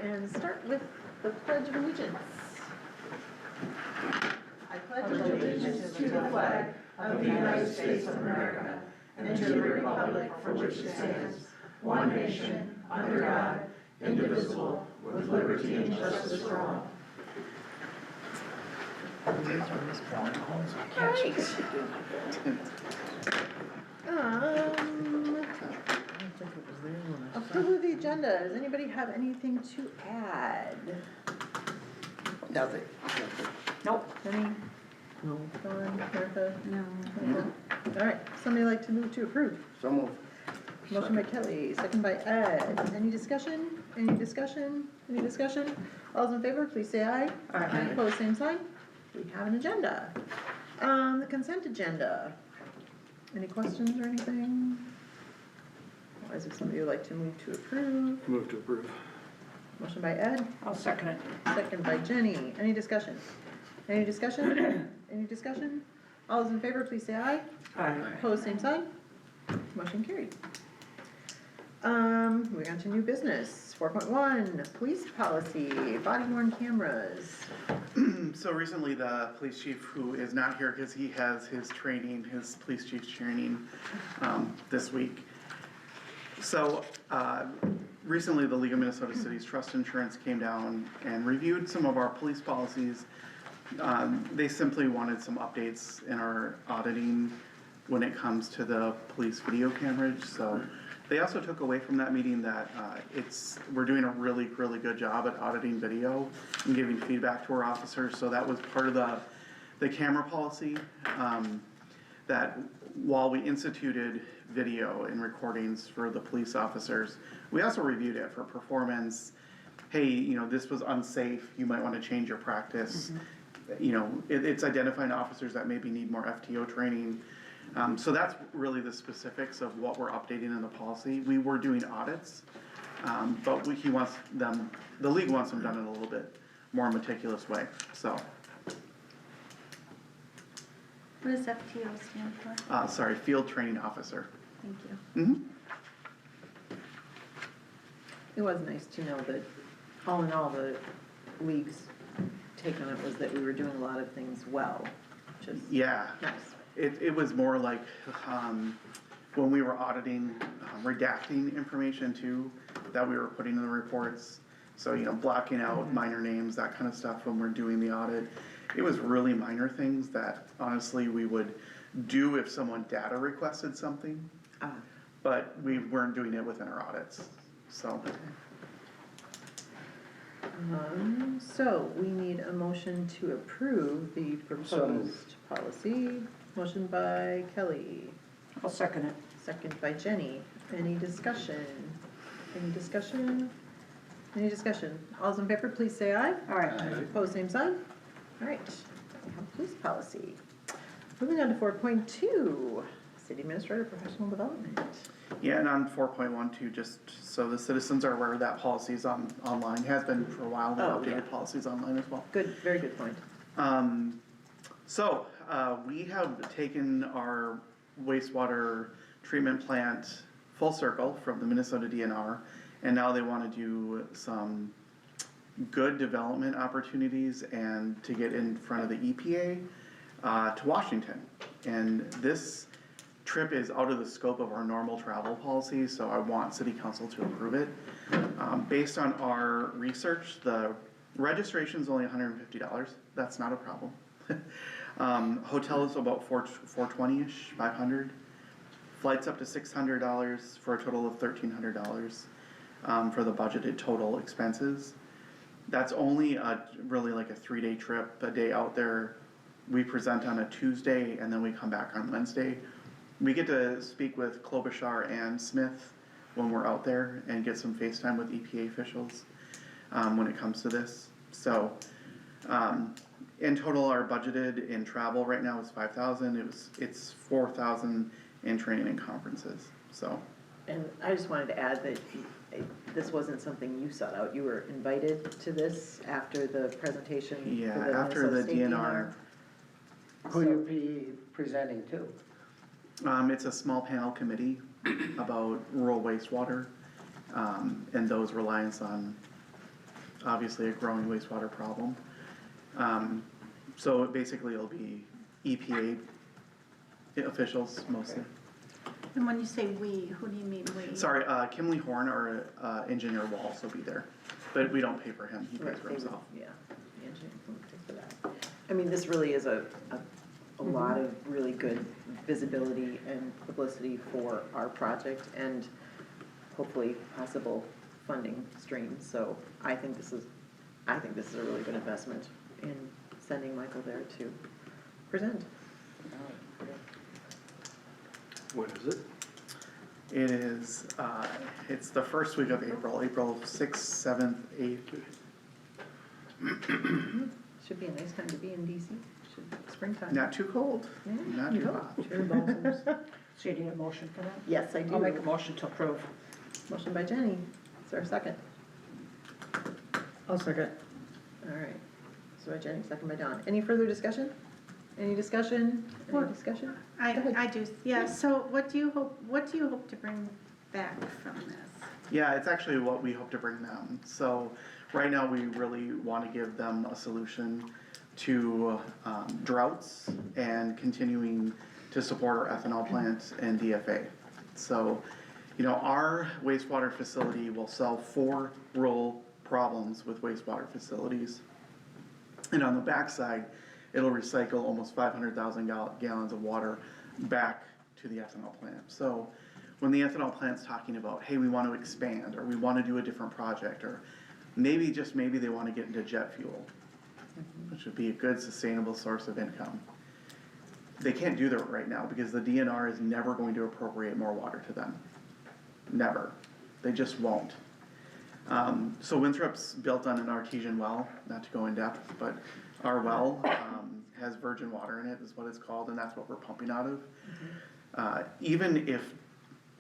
and start with the Pledge of Allegiance. I pledge allegiance to the flag of the United States of America and to the republic for which it stands, one nation, under God, indivisible, with liberty and justice for all. Approval of the agenda. Does anybody have anything to add? Nothing. Nope. Any? No. Dawn, Martha? No. All right, somebody like to move to approve? So move. Motion by Kelly, second by Ed. Any discussion? Any discussion? Any discussion? All those in favor, please say aye. Aye. Opposed, same sign. We have an agenda. The consent agenda. Any questions or anything? Otherwise, if somebody would like to move to approve. Move to approve. Motion by Ed, I'll second it. second by Jenny. Any discussion? Any discussion? Any discussion? All those in favor, please say aye. Aye. Opposed, same sign. Motion carried. Moving on to new business. 4.1, police policy, body worn cameras. So recently, the police chief, who is not here because he has his training, his police chief's training this week. So recently, the League of Minnesota Cities Trust Insurance came down and reviewed some of our police policies. They simply wanted some updates in our auditing when it comes to the police video cameras. So they also took away from that meeting that we're doing a really, really good job at auditing video and giving feedback to our officers. So that was part of the camera policy, that while we instituted video and recordings for the police officers, we also reviewed it for performance. Hey, this was unsafe, you might want to change your practice. It's identifying officers that maybe need more FTO training. So that's really the specifics of what we're updating in the policy. We were doing audits, but the league wants them done in a little bit more meticulous way, so. What does FTO stand for? Sorry, field training officer. Thank you. Mm-hmm. It was nice to know that, all in all, the league's take on it was that we were doing a lot of things well, which is Yeah. nice. It was more like when we were auditing, redacting information too, that we were putting in the reports. So, blocking out minor names, that kind of stuff when we're doing the audit. It was really minor things that honestly we would do if someone data requested something, but we weren't doing it within our audits, so. So we need a motion to approve the proposed policy. Motion by Kelly, I'll second it. second by Jenny. Any discussion? Any discussion? Any discussion? All those in favor, please say aye. All right. Opposed, same sign. All right, we have police policy. Moving on to 4.2, city administrator professional development. Yeah, and on 4.12, just so the citizens are aware, that policy is online, has been for a while, the updated policies online as well. Good, very good point. So we have taken our wastewater treatment plant full circle from the Minnesota DNR, and now they want to do some good development opportunities and to get in front of the EPA to Washington. And this trip is out of the scope of our normal travel policy, so I want City Council to approve it. Based on our research, the registration is only $150. That's not a problem. Hotel is about $420-ish, $500. Flights up to $600 for a total of $1,300 for the budgeted total expenses. That's only really like a 3-day trip, a day out there. We present on a Tuesday and then we come back on Wednesday. We get to speak with Klobuchar and Smith when we're out there and get some FaceTime with EPA officials when it comes to this. So in total, our budgeted in travel right now is $5,000. It's $4,000 in training and conferences. So. And I just wanted to add that this wasn't something you sought out. You were invited to this after the presentation. Yeah, for the after Minnesota the State DNR. Who you be presenting to? It's a small panel committee about rural wastewater and those reliance on obviously a growing wastewater problem. So basically it'll be EPA officials mostly. And when you say we, who do you mean we? Sorry, Kimley Horn, our engineer, will also be there, but we don't pay for him, he pays Right, for they would- himself. Yeah, the engineering firm pays for that. I mean, this really is a lot of really good visibility and publicity for our project and hopefully possible funding streams. So I think this is a really good investment in sending Michael there to present. When is it? It is, it's the first week of April, April 6th, 7th, 8th. Should be a nice time to be in DC, springtime. Not too cold, Yeah, not too no. hot. So you need a motion for that? Yes, I do. I'll make a motion to approve. Motion by Jenny. Is there a second? I'll second. All right. So by Jenny, second by Dawn. Any further discussion? Any discussion? Well, Any discussion? I, Go ahead. I do, yeah, so what do you hope to bring back from this? Yeah, it's actually what we hope to bring them. So right now, we really want to give them a solution to droughts and continuing to support our ethanol plant and DFA. So, you know, our wastewater facility will solve 4 rural problems with wastewater facilities. And on the backside, it'll recycle almost 500,000 gallons of water back to the ethanol plant. So when the ethanol plant's talking about, hey, we want to expand, or we want to do a different project, or maybe, just maybe they want to get into jet fuel, which would be a good sustainable source of income. They can't do that right now because the DNR is never going to appropriate more water to them. Never. They just won't. So Winthrop's built on an artesian well, not to go in depth, but our well has virgin water in it, is what it's called, and that's what we're pumping out of. Even if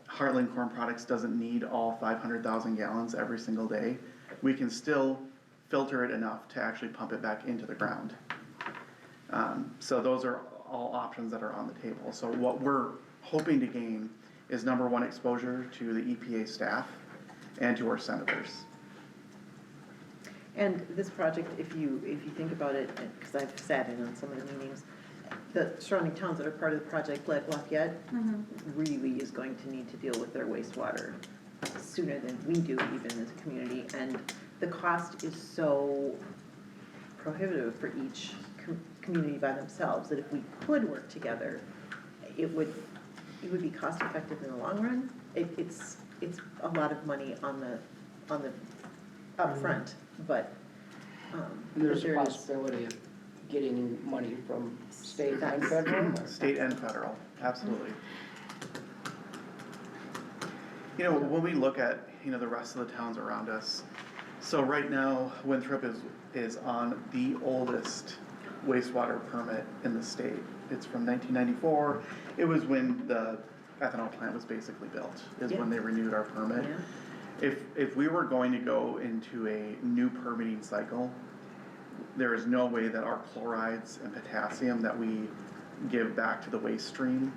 Heartland Corn Products doesn't need all 500,000 gallons every single day, we can still filter it enough to actually pump it back into the ground. So those are all options that are on the table. So what we're hoping to gain is, number one, exposure to the EPA staff and to our senators. And this project, if you think about it, because I've sat in on some of the meetings, the surrounding towns that are part of the project, like Lafayette, really is going to need to deal with their wastewater sooner than we do, even as a community. And the cost is so prohibitive for each community by themselves that if we could work together, it would be cost effective in the long run. It's a lot of money on the upfront, but There's a there is- possibility of getting money from state and federal? State and federal, absolutely. You know, when we look at, you know, the rest of the towns around us, so right now, Winthrop is on the oldest wastewater permit in the state. It's from 1994. It was when the ethanol plant was basically built, is when they renewed our permit. Yeah. If we were going to go into a new permitting cycle, there is no way that our chlorides and potassium that we give back to the waste stream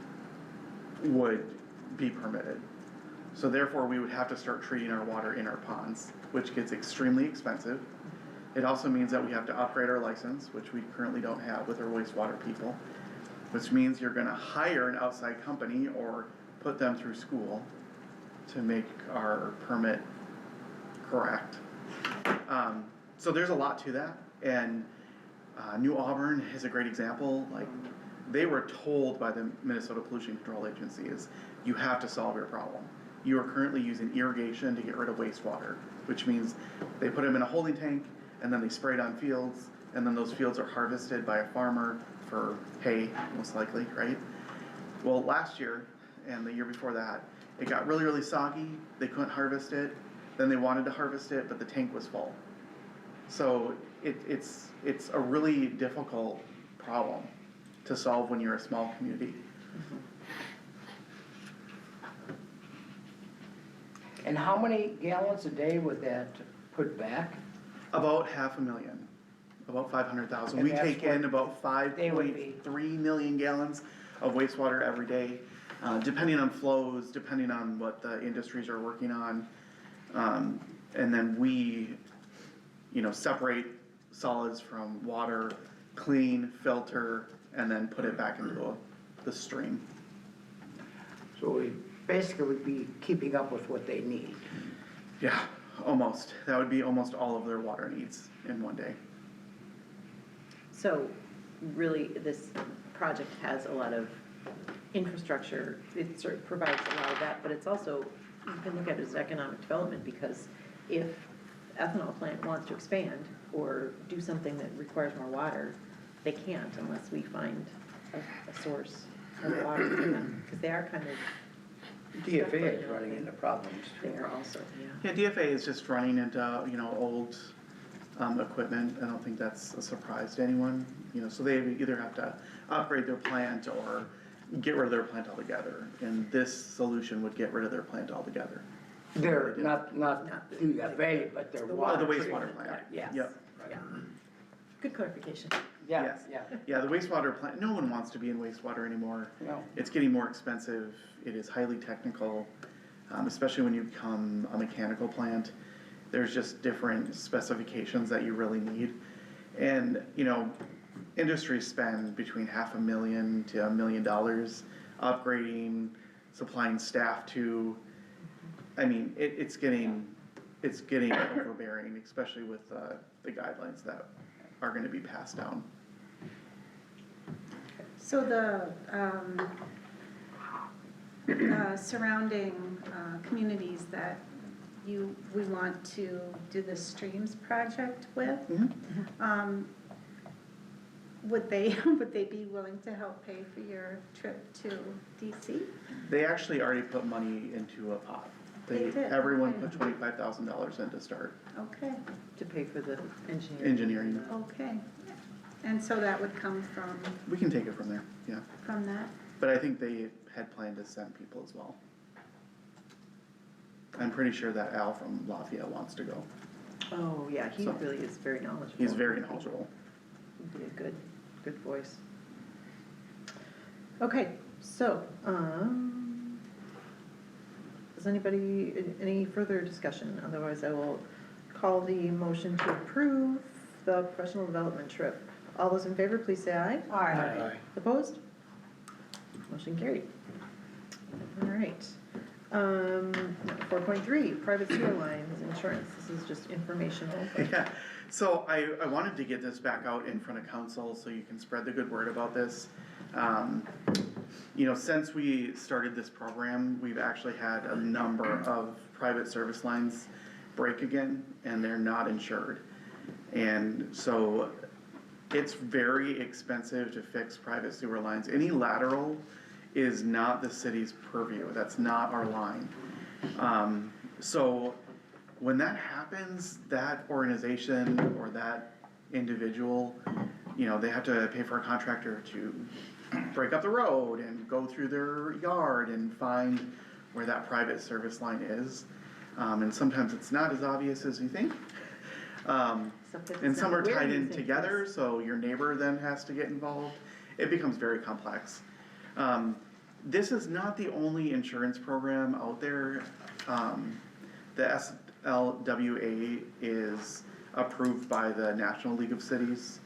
would be permitted. So therefore, we would have to start treating our water in our ponds, which gets extremely expensive. It also means that we have to upgrade our license, which we currently don't have with our wastewater people, which means you're gonna hire an outside company or put them through school to make our permit correct. So there's a lot to that, and New Auburn is a great example. Like, they were told by the Minnesota Pollution Control Agency is, you have to solve your problem. You are currently using irrigation to get rid of wastewater, which means they put them in a holding tank, and then they spray it on fields, and then those fields are harvested by a farmer for hay, most likely, right? Well, last year, and the year before that, it got really, really soggy, they couldn't harvest it, then they wanted to harvest it, but the tank was full. So it's a really difficult problem to solve when you're a small community. And how many gallons a day would that put back? About 500,000, about 500,000. We And that's take in what about they would be. 5.3 million gallons of wastewater every day, depending on flows, depending on what the industries are working on. And then we, separate solids from water, clean, filter, and then put it back into the stream. So we basically would be keeping up with what they need. Yeah, almost. That would be almost all of their water needs in one day. So really, this project has a lot of infrastructure. It sort of provides a lot of that, but it's also, you can look at it as economic development, because if ethanol plant wants to expand or do something that requires more water, they can't unless we find a source of water for them, because they are kind of, DFA is running into problems. they are also, yeah. Yeah, DFA is just running into, old equipment. I don't think that's a surprise to anyone, so they either have to upgrade their plant or get rid of their plant altogether. And this solution would get rid of their plant altogether. They're not DFA, but they're The water. The treatment wastewater plant. Yes. Yep. Yeah. Good clarification. Yeah, Yes. yeah. Yeah, the wastewater plant, no one wants to be in wastewater anymore. No. It's getting more expensive, it is highly technical, especially when you become a mechanical plant. There's just different specifications that you really need. And, industries spend between $500,000 to $1 million upgrading, supplying staff to, it's getting overbearing, especially with the guidelines that are gonna be passed down. So the surrounding communities that we want to do the streams project with, would they be willing to help pay for your trip to DC? They actually already put money into a pot. They did, Everyone okay. put $25,000 in to start Okay, To pay for the engineering. engineering. okay. And so that would come We can take it from there, yeah. from that? But I think they had planned to send people as well. I'm pretty sure that Al from Lafayette wants to go. Oh, yeah, he So- really is very knowledgeable. He's very knowledgeable. He'd be a good voice. Okay, so, does anybody, any further discussion? Otherwise, I will call the motion to approve the professional development trip. All those in favor, please say aye. Aye. Opposed? Motion carried. All right. 4.3, private sewer lines insurance. This is just informational. but- Yeah, so I wanted to get this back out in front of council so you can spread the good word about this. Since we started this program, we've actually had a number of private service lines break again, and they're not insured. And so it's very expensive to fix private sewer lines. Any lateral is not the city's purview, that's not our line. So when that happens, that organization or that individual, they have to pay for a contractor to break up the road and go through their yard and find where that private service line is. And sometimes it's not as obvious as you think. Something And that's some not are where tied you in think together, it is. so your neighbor then has to get involved. It becomes very complex. This is not the only insurance program out there. The SLWA is approved by the National League of Cities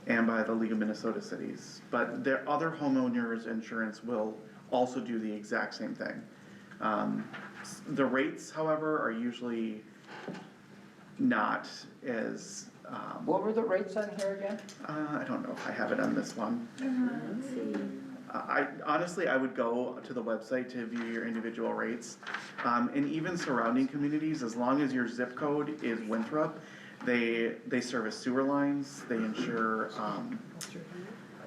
and by the League of Minnesota Cities. But their other homeowners insurance will also do the exact same thing. The rates, however, are usually not as, What were the rates on here again? I don't know if I have it on this one. Let's see. I honestly, I would go to the website to view your individual rates. And even surrounding communities, as long as your zip code is Winthrop, they service sewer lines, they insure,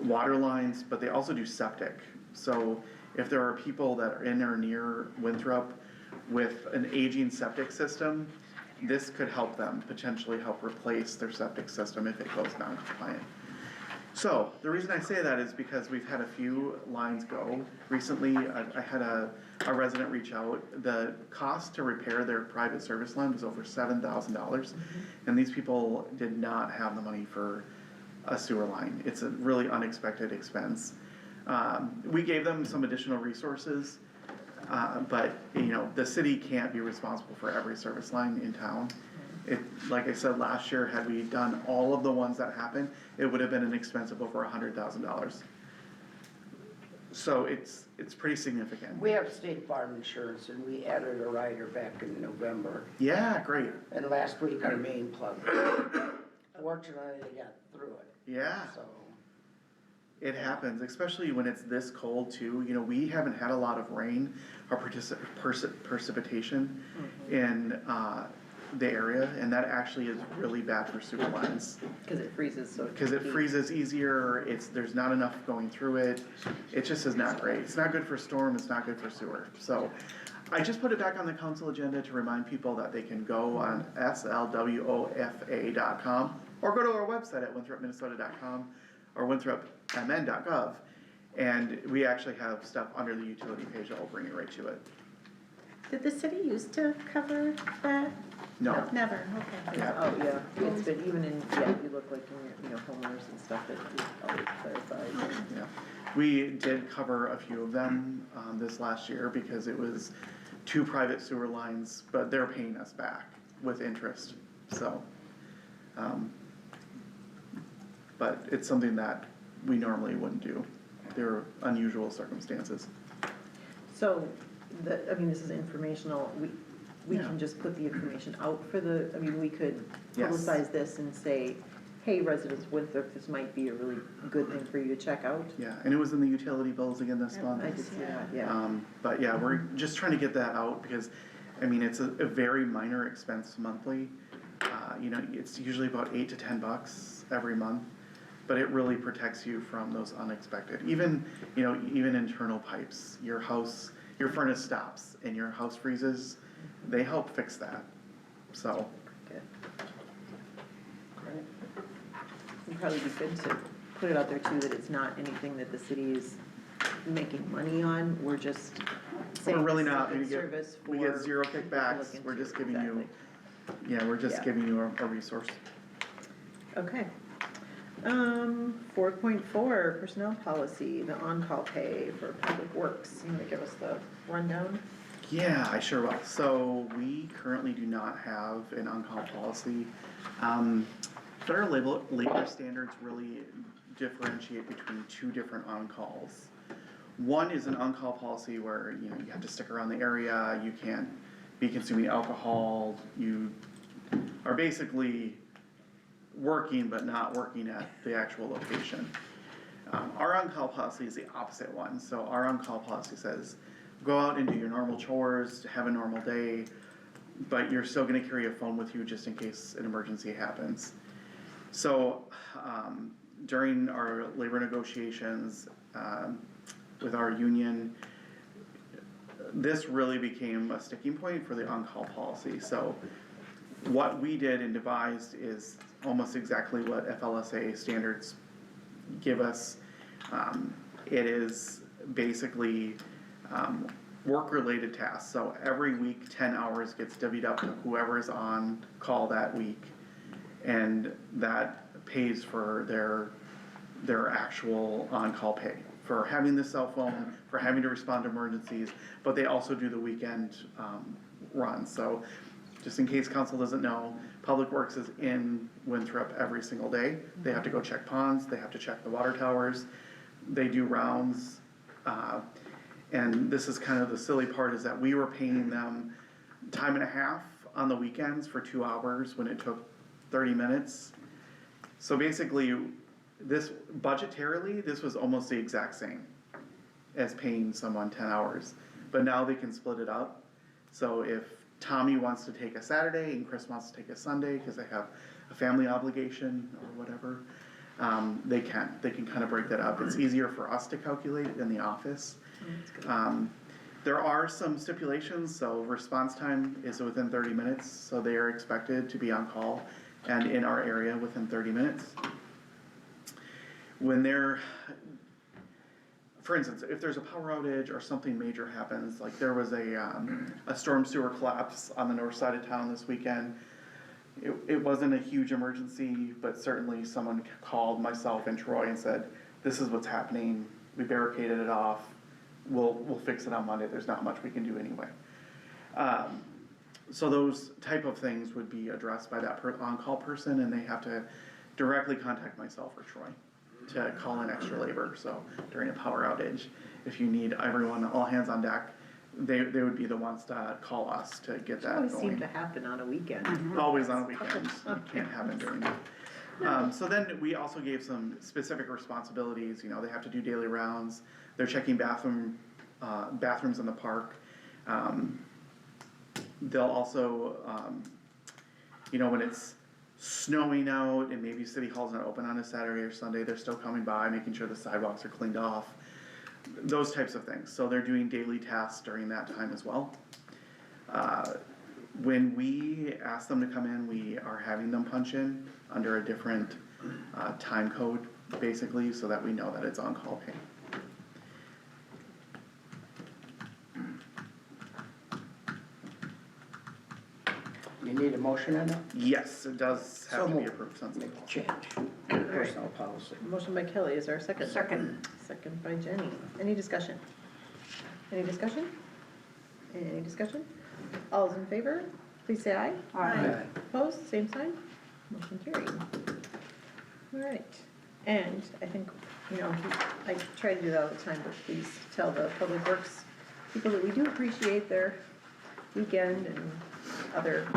water lines, but they also do septic. So if there are people that are in or near Winthrop with an aging septic system, this could help them, potentially help replace their septic system if it goes non-compliant. So, the reason I say that is because we've had a few lines go. Recently, I had a resident reach out. The cost to repair their private service line was over $7,000. And these people did not have the money for a sewer line. It's a really unexpected expense. We gave them some additional resources, but the city can't be responsible for every service line in town. It, like I said, last year, had we done all of the ones that happened, it would have been an expense of over $100,000. So it's pretty significant. We have State Farm Insurance and we added a rider back in November. Yeah, great, And last week our main plug. Fortunately, they got through it, yeah. so. It happens, especially when it's this cold too. You know, we haven't had a lot of rain or precipitation in the area, and that actually is really bad for sewer lines. Cause it freezes so. Because it deep. freezes easier, there's not enough going through it, it just is not great. It's not good for storm, it's not good for sewer. So, I just put it back on the council agenda to remind people that they can go on slwofa.com or go to our website at winthropminnesota.com or winthropmn.gov, and we actually have stuff under the utility page that will bring you right to it. Did the city used to cover that? No. Never, okay. Yeah. Oh, yeah, it's been, even in, yeah, if you look like in your, homeowners and stuff, it always clarifies. Yeah, we did cover a few of them, this last year because it was 2 private sewer lines, but they're paying us back with interest, so. But it's something that we normally wouldn't do. They're unusual circumstances. So, this is informational, we Yeah. can just put the information out for we could Yes. publicize this and say, hey, residents of Winthrop, this might be a really good thing for you to check out. Yeah, and it was in the utility bills again this month. I did see that, yeah. But yeah, we're just trying to get that out because, it's a very minor expense monthly. It's usually about $8 to $10 every month, but it really protects you from those unexpected, even internal pipes. Your furnace stops and your house freezes, they help fix that, so. Good. It'd probably be good to put it out there too, that it's not anything that the city is making money on, we're just saying We're really this is a not, good service for. we get 0 people to kickbacks, look we're into. just giving you, Exactly. we're just Yeah. giving you a resource. Okay. 4.4, personnel policy, the on-call pay for public works. You wanna give us the rundown? Yeah, I sure will. So we currently do not have an on-call policy. Federal labor standards really differentiate between 2 different on-calls. One is an on-call policy where, you have to stick around the area, you can't be consuming alcohol, you are basically working but not working at the actual location. Our on-call policy is the opposite one. So our on-call policy says, go out and do your normal chores, have a normal day, but you're still gonna carry a phone with you just in case an emergency happens. So, during our labor negotiations, with our union, this really became a sticking point for the on-call policy. So what we did and devised is almost exactly what FLSA standards give us. It is basically work-related tasks. So every week, 10 hours gets divvied up to whoever's on call that week, and that pays for their actual on-call pay for having the cell phone, for having to respond to emergencies, but they also do the weekend runs. So just in case council doesn't know, Public Works is in Winthrop every single day. They have to go check ponds, they have to check the water towers, they do rounds. And this is kind of the silly part, is that we were paying them time and a half on the weekends for 2 hours when it took 30 minutes. So basically, this budgetarily, this was almost the exact same as paying someone 10 hours. But now they can split it up. So if Tommy wants to take a Saturday and Chris wants to take a Sunday because they have a family obligation or whatever, they can kind of break that up. It's easier for us to calculate it in the office. There are some stipulations, so response time is within 30 minutes, so they are expected to be on call and in our area within 30 minutes. When they're, for instance, if there's a power outage or something major happens, like there was a storm sewer collapse on the north side of town this weekend. It wasn't a huge emergency, but certainly someone called myself and Troy and said, this is what's happening, we barricaded it off, we'll fix it on Monday, there's not much we can do anyway. So those type of things would be addressed by that on-call person, and they have to directly contact myself or Troy to call in extra labor, so during a power outage, if you need everyone, all hands on deck, they would be the ones to call us to get It that always seemed going. to happen on a weekend. Always on weekends, it can't happen during the. So then we also gave some specific responsibilities, you know, they have to do daily rounds, they're checking bathrooms in the park. They'll also, you know, when it's snowing out and maybe City Hall's not open on a Saturday or Sunday, they're still coming by, making sure the sidewalks are cleaned off. Those types of things, so they're doing daily tasks during that time as well. When we ask them to come in, we are having them punch in under a different, time code, basically, so that we know that it's on-call pay. You need a motion on that? Yes, it does have So to be moved. approved, since Make a change, personnel policy. Motion by Kelly, is there a second? Second. Second by Jenny. Any discussion? Any discussion? Any discussion? All those in favor, please say aye. Aye. Opposed, same sign? Motion carried. All right, and I think, you know, I try to do that all the time, but please tell the Public Works people that we do appreciate their weekend and other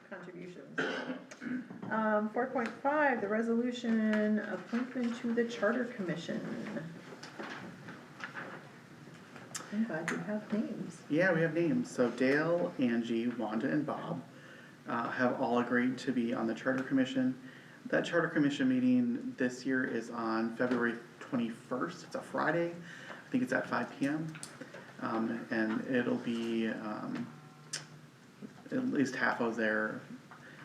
contributions. 4.5, the resolution appointment to the Charter Commission. I'm glad you have names. Yeah, we have names, so Dale, Angie, Wanda, and Bob, have all agreed to be on the Charter Commission. That Charter Commission meeting this year is on February 21st, it's a Friday, I think it's at 5 p.m. And it'll be, at least half of their,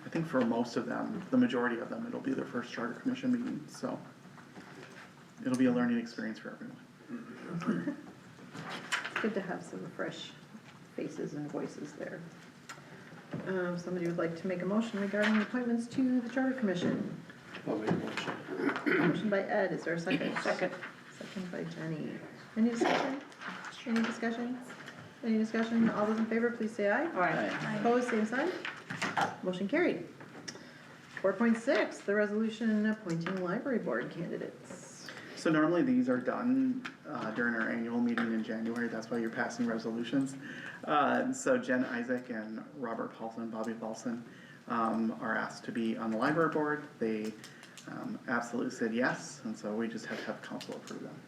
I think for most of them, the majority of them, it'll be their first Charter Commission meeting, so it'll be a learning experience for everyone. It's good to have some fresh faces and voices there. Somebody would like to make a motion regarding appointments to the Charter Commission. I'll make a motion. Motion by Ed, is there a second? Second. Second by Jenny. Any discussion? Any discussion? Any discussion? All those in favor, please say aye. Aye. Opposed, same sign. Motion carried. 4.6, the resolution appointing library board candidates. So normally these are done during our annual meeting in January, that's why you're passing resolutions. So Jen Isaac and Robert Paulson, Bobby Paulson, are asked to be on the library board. They absolutely said yes, and so we just have to have council approve them.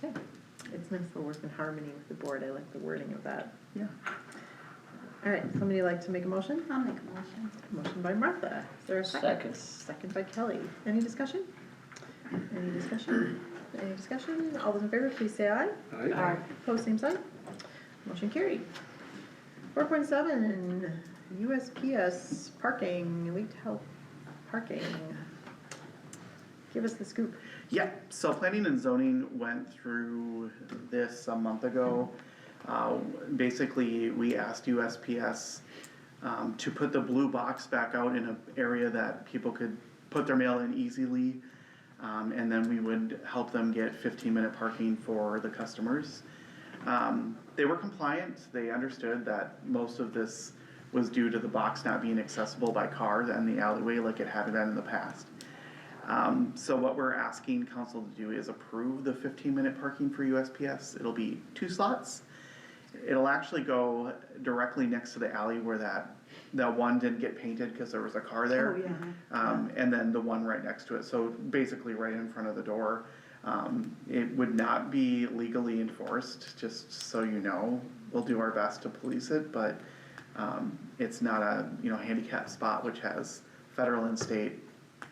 Okay. It's nice to work in harmony with the board, I like the wording of that. Yeah. All right, somebody like to make a motion? I'll make a motion. Motion by Martha, is there a second? Second. Second by Kelly, any discussion? Any discussion? Any discussion? All those in favor, please say aye. Aye. Opposed, same sign. Motion carried. 4.7, USPS parking, elite health parking. Give us the scoop. Yeah, so planning and zoning went through this a month ago. Basically, we asked USPS to put the blue box back out in an area that people could put their mail in easily. And then we would help them get 15-minute parking for the customers. They were compliant, they understood that most of this was due to the box not being accessible by car and the alleyway like it had been in the past. So what we're asking council to do is approve the 15-minute parking for USPS. It'll be 2 slots. It'll actually go directly next to the alley where that one didn't get painted because there was a car there. Oh, yeah. And then the one right next to it, so basically right in front of the door. It would not be legally enforced, just so you know. We'll do our best to police it, but it's not a, handicap spot which has federal and state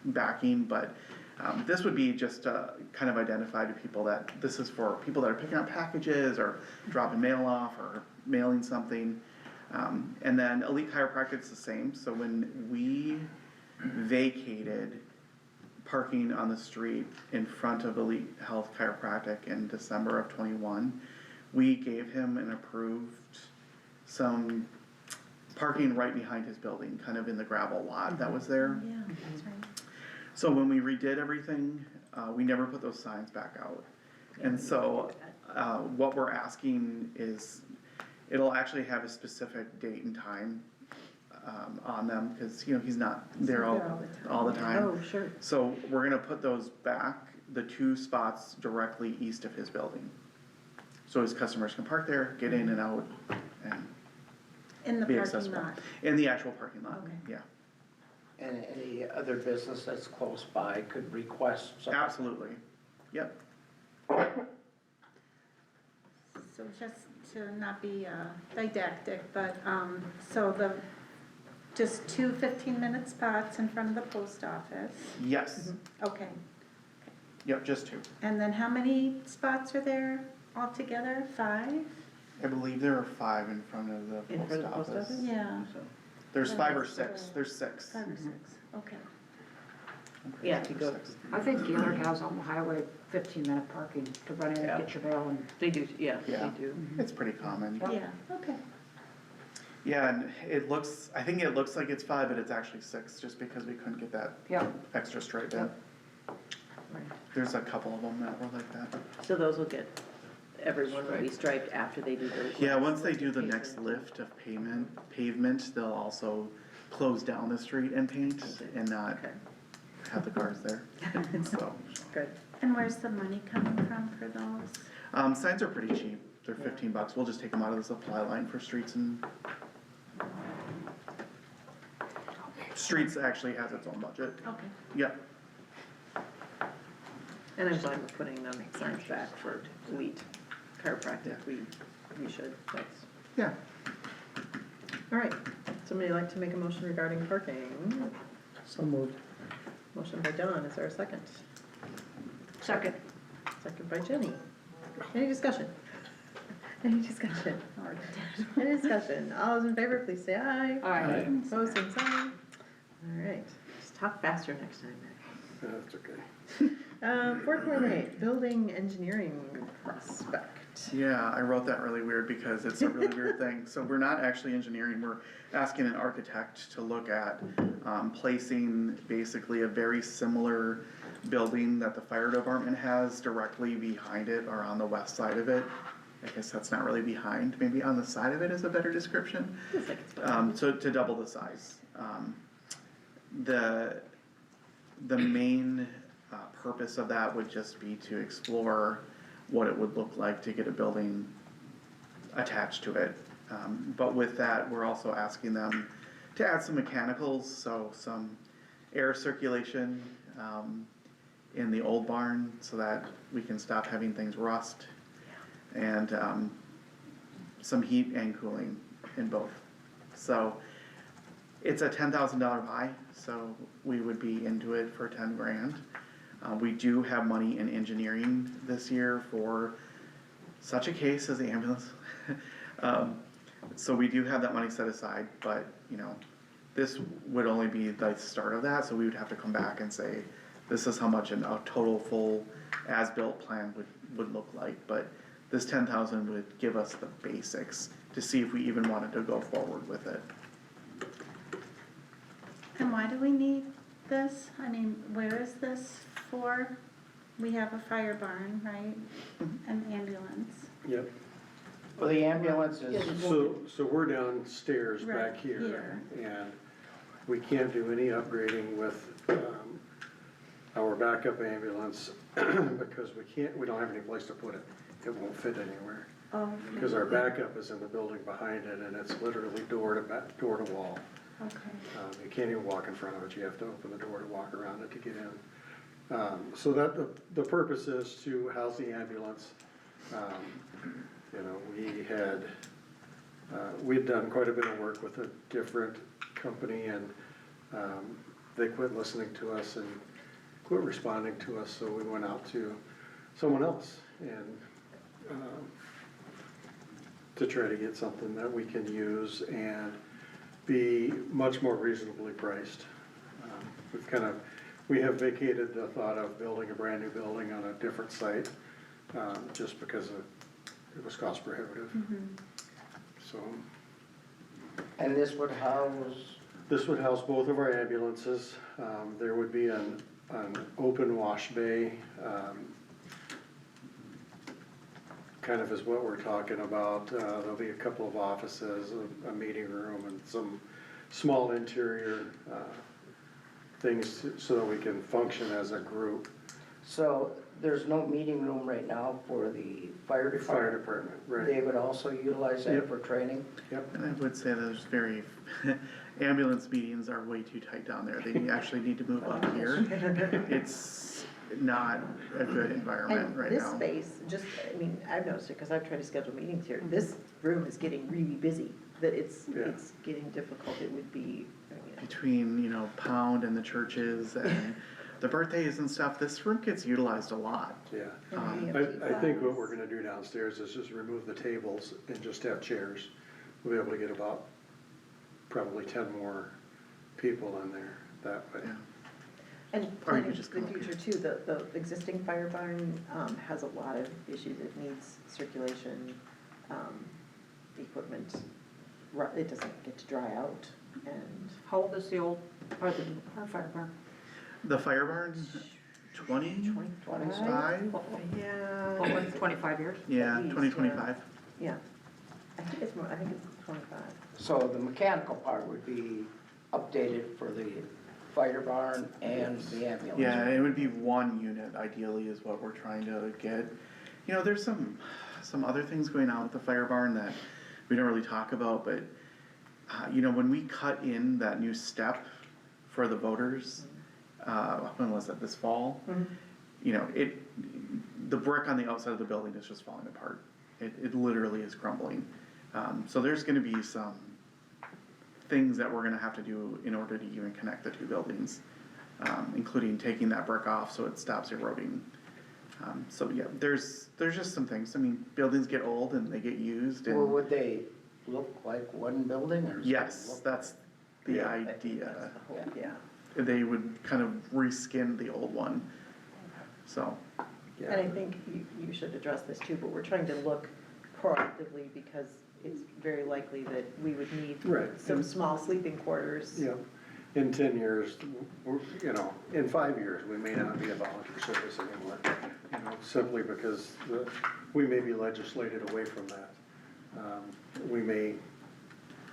backing, but this would be just kind of identify to people that this is for people that are picking up packages or dropping mail off or mailing something. And then Elite Chiropractic's the same, so when we vacated parking on the street in front of Elite Health Chiropractic in December of '21, we gave him and approved some parking right behind his building, kind of in the gravel lot that was there. Yeah, that's right. So when we redid everything, we never put those signs back out. And so, what we're asking is, it'll actually have a specific date and time, on them, cause he's not there all the time. Oh, sure. So we're gonna put those back, the 2 spots directly east of his building. So his customers can park there, get in and out, and In the be parking accessible. lot? In the actual parking lot, Okay. yeah, And any other business that's close by could request something? absolutely, yep. So just to not be didactic, but, so just 2 15-minute spots in front of the post office? Yes, Okay. yep, just 2. And then how many spots are there altogether? 5? I believe there are 5 in front of the In front of the post post office. office? Yeah, There's 5 or Yeah. 6, there's 6. 5 or 6, okay. I'm pretty Yeah, sure if you go- 6. I think Gaylord has on the highway 15-minute parking to run in Yeah. and get your mail and. They do, yeah, Yeah. they do. It's pretty common. Yeah. Yeah, okay. Yeah, and I think it looks like it's 5, but it's actually 6, just because we couldn't get that Yeah. extra stripe in. Yep. Right. There's a couple of them that were like that. So those will get, everyone will be striped after they do the. Yeah, once they do the pavement. next lift of pavement, they'll also close down the street and paint and not Okay, have the cars there, so. good. And where's the money coming from for those? Signs are pretty cheap, they're $15, we'll just take them out of the supply line for streets and. Streets actually has its own budget, Okay. yep, And I'm fine with putting them signs back for Elite Chiropractic, we should, that's, yeah. all right. Somebody like to make a motion regarding parking? So moved. Motion by John, is there a second? Second. Second by Jenny. Any discussion? Any discussion? Any discussion? All those in favor, please say aye. Aye. Opposed, same sign. All right, just talk faster next time. That's okay. 4.8, building engineering prospect. Yeah, I wrote that really weird because it's a really weird thing. So we're not actually engineering, we're asking an architect to look at placing basically a very similar building that the fire department has directly behind it or on the west side of it. I guess that's not really behind, maybe on the side of it is a better description. Feels like it's better. So to double the size. The main purpose of that would just be to explore what it would look like to get a building attached to it. But with that, we're also asking them to add some mechanicals, so some air circulation in the old barn so that we can stop having things rust. And some heat and cooling in both. So it's a $10,000 buy, so we would be into it for 10 grand. We do have money in engineering this year for such a case as the ambulance. So we do have that money set aside, but this would only be the start of that, so we would have to come back and say, this is how much a total full as-built plan would look like, but this 10,000 would give us the basics to see if we even wanted to go forward with it. And why do we need this? I mean, where is this for? We have a fire barn, right? An ambulance. Yep. Well, the ambulance is, So we're downstairs Right, back here, here. and we can't do any upgrading with, our backup ambulance because we don't have any place to put it. It won't fit anywhere. Oh, Because our backup is in the building behind it, and it's literally door to wall. okay. You can't even walk in front of it, you have to open the door to walk around it to get in. So that, the purpose is to house the ambulance. We'd done quite a bit of work with a different company, and they quit listening to us and quit responding to us, so we went out to someone else and to try to get something that we can use and be much more reasonably priced. We have vacated the thought of building a brand new building on a different site, just because it was cost prohibitive. So, and this would house, this would house both of our ambulances. There would be an open wash bay, kind of is what we're talking about. There'll be a couple of offices, a meeting room, and some small interior things so that we can function as a group. So there's no meeting room right now for the fire Fire department? department, They right? would also utilize that Yep. for training? Yep. And I would say there's ambulance meetings are way too tight down there. They actually need to move up here. It's not a good environment And right this now. space, just, I mean, I've noticed it, because I've tried to schedule meetings here, this room is getting really busy, that it's Yeah. getting difficult, it would be, Between, Pound and the churches and the birthdays and stuff, this room gets utilized a lot. Yeah. Um, I think what we're gonna do downstairs is just remove the tables and just have chairs. We'll be able to get about probably 10 more people in there that way. Yeah. And Or you planning could for just the come up future too, the existing fire barn, has a lot of issues, it needs circulation, equipment, it doesn't get to dry out, and How old is the old, or the, our fire barn? The fire barn, 20? 25? yeah. Over 25 years? Yeah, At least, 2025. Yeah, I think it's more, I think it's 25. So the mechanical part would be updated for the fire barn and the ambulance? Yeah, it would be one unit ideally is what we're trying to get. There's some other things going on with the fire barn that we don't really talk about, but when we cut in that new step for the voters, when was that, this fall? The brick on the outside of the building is just falling apart. It literally is crumbling. So there's gonna be some things that we're gonna have to do in order to even connect the two buildings, including taking that brick off so it stops eroding. So yeah, there's just some things. I mean, buildings get old and they get used Or and, would they look like one building or? yes, that's the I think idea. that's the whole- Yeah. They would kind of reskin the old one, so. And I think you should address this too, but we're trying to look proactively because it's very likely that we would need Right. some small sleeping quarters. Yeah, in 10 years, in 5 years, we may not be a volunteer service anymore, simply because we may be legislated away from that. We may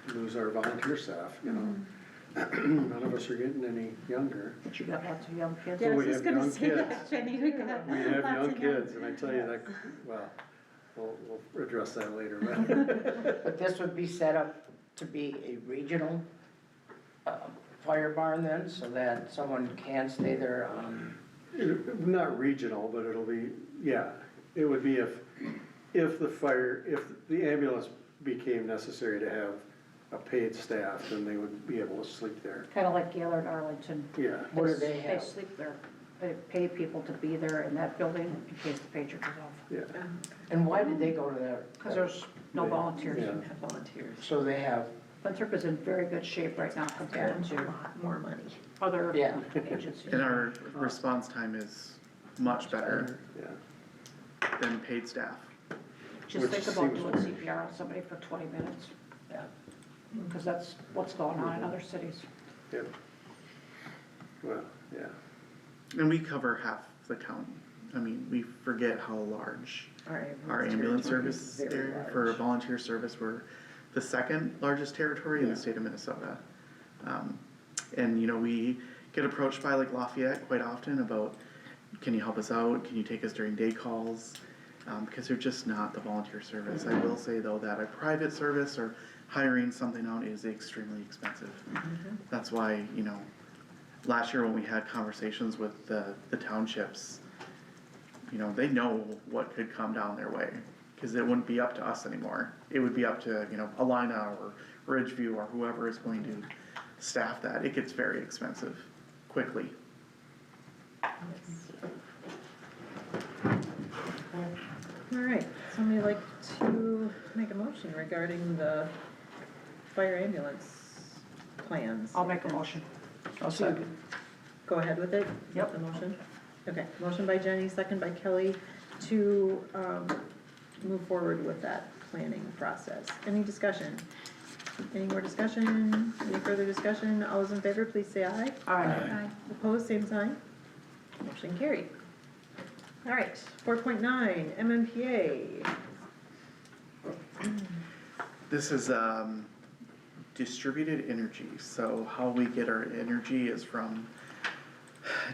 lose our volunteer staff, None of us are getting any younger. But you got lots of young kids. Yeah, I was we just have gonna young say that, kids. Jenny, we got We have lots young of kids, and I tell you that, well, we'll address that later, but. But this would be set up to be a regional fire barn then, so that someone can stay there Not regional, but it'll be, yeah, it would be if the ambulance became necessary to have a paid staff, then they would be able to sleep there, Kind of like Gaylord Arlington. yeah. What do they They have? sleep there. They pay people to be there in that building in case the pager goes off. Yeah, And why did they go to that? Because there's no They- volunteers. yeah. Have volunteers. So they have, Winthrop is in very good shape right now compared And a to lot more money. other Yeah. agencies. And our response time is much better yeah. than paid staff. Just Which think about seems doing weird. CPR on somebody for 20 minutes, yeah. because that's what's going on in other cities. Yep. Well, yeah, And we cover half the county. I mean, we forget how large our Our ambulance territory is service very there for large. volunteer service. We're the second largest territory in Yeah. the state of Minnesota. And we get approached by like Lafayette quite often about, can you help us out? Can you take us during day calls? Because they're just not the volunteer service. I will say though that a private service or hiring something out is extremely expensive. That's why, last year when we had conversations with the townships, they know what could come down their way. Cause it wouldn't be up to us anymore. It would be up to, Alina or Ridgeview or whoever is going to staff that. It gets very expensive quickly. All right, somebody like to make a motion regarding the fire ambulance plans? I'll make a motion. I'll second. Go ahead with it? Yep. The motion? Okay, motion by Jenny, second by Kelly to, move forward with that planning process. Any discussion? Any more discussion? Any further discussion? All those in favor, please say aye. All right. Aye. Opposed, same sign. Motion carried. All right, 4.9, MMPA. This is, distributed energy, so how we get our energy is from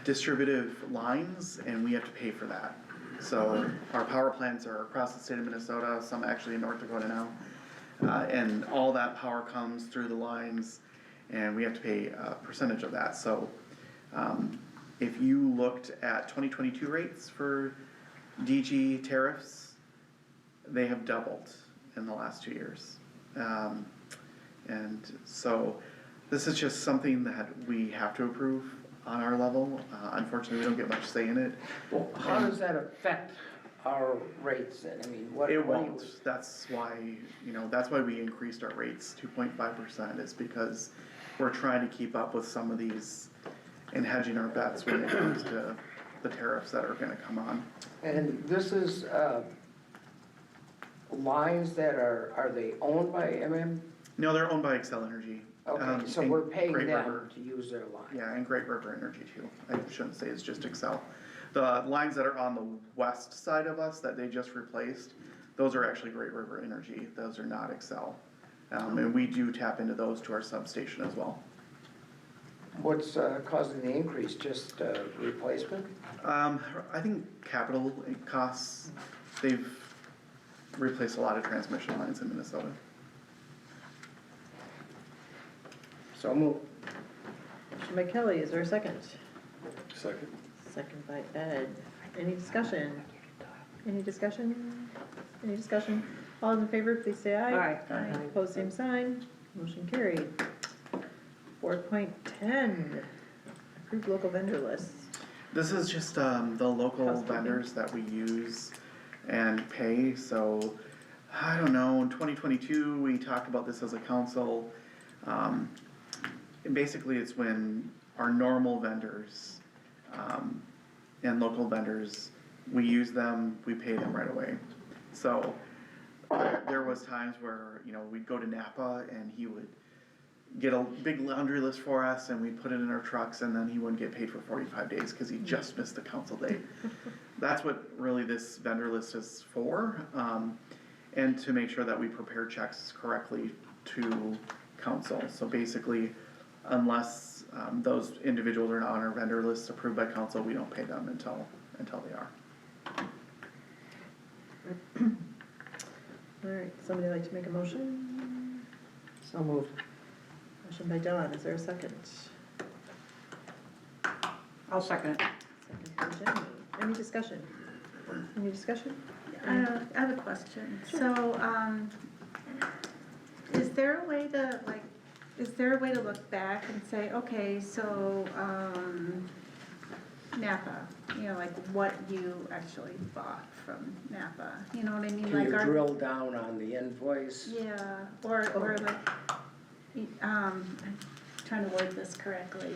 distributive lines, and we have to pay for that. So our power plants are across the state of Minnesota, some actually in North Dakota now. And all that power comes through the lines, and we have to pay a percentage of that, so, if you looked at 2022 rates for DG tariffs, they have doubled in the last 2 years. And so, this is just something that we have to approve on our level, unfortunately, we don't get much say in it. Well, how does that affect our rates then? I mean, what? It what do you- won't, that's why, that's why we increased our rates 2.5%, is because we're trying to keep up with some of these and hedging our bets when it comes to the tariffs that are gonna come on. And this is, lines that are they owned by MM? No, they're owned by Xcel Energy. Okay, so and we're paying Great them River. to use their line. Yeah, and Great River Energy too. I shouldn't say it's just Xcel. The lines that are on the west side of us that they just replaced, those are actually Great River Energy. Those are not Xcel. And we do tap into those to our substation as well. What's causing the increase, just replacement? I think capital costs, they've replaced a lot of transmission lines in Minnesota. So move. Motion by Kelly, is there a second? Second. Second by Ed. Any discussion? Any discussion? Any discussion? All in favor, please say aye. Aye. Opposed, same sign. Motion carried. 4.10, approved local vendor list. This is just, the local Housekeeping. vendors that we use and pay, so, I don't know, in 2022, we talked about this as a council. And basically, it's when our normal vendors, and local vendors, we use them, we pay them right away. So, there was times where, we'd go to Napa and he would get a big laundry list for us and we'd put it in our trucks and then he wouldn't get paid for 45 days because he just missed the council date. That's what really this vendor list is for, and to make sure that we prepare checks correctly to council. So basically, unless, those individuals are not on our vendor list approved by council, we don't pay them until they are. Alright, somebody like to make a motion? So moved. Motion by Dawn, is there a second? I'll second it. Second by Jenny. Any discussion? Any discussion? I have a question. So, is there a way to look back and say, okay, so, Napa, like what you actually bought from Napa, you know what I mean? Can Like you our- drill down on the invoice? Yeah, or like, I'm trying to word this correctly.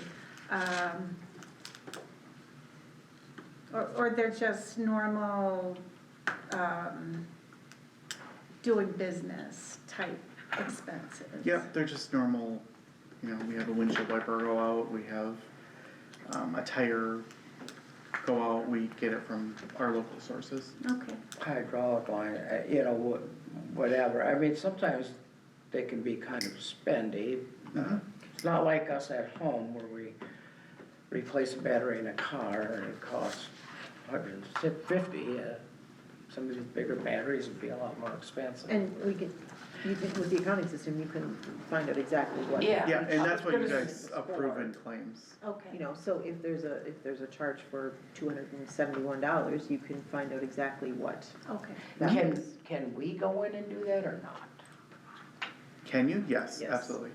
Or they're just normal, doing business type expenses. Yep, they're just normal, we have a windshield wiper go out, we have, a tire go out, we get it from our local sources. Okay, Hydraulic line, whatever. I mean, sometimes they can be kind of spendy. It's not like us at home where we replace a battery in a car and it costs $150. Some of these bigger batteries would be a lot more expensive. And you can, with the accounting system, you can find out exactly what. Yeah. Yeah, and that's what you Because guys it's approve for- in claims. okay. So if there's a charge for $271, you can find out exactly what Okay, that Can, is. can we go in and do that or not? Can you? Yes, Yes. absolutely.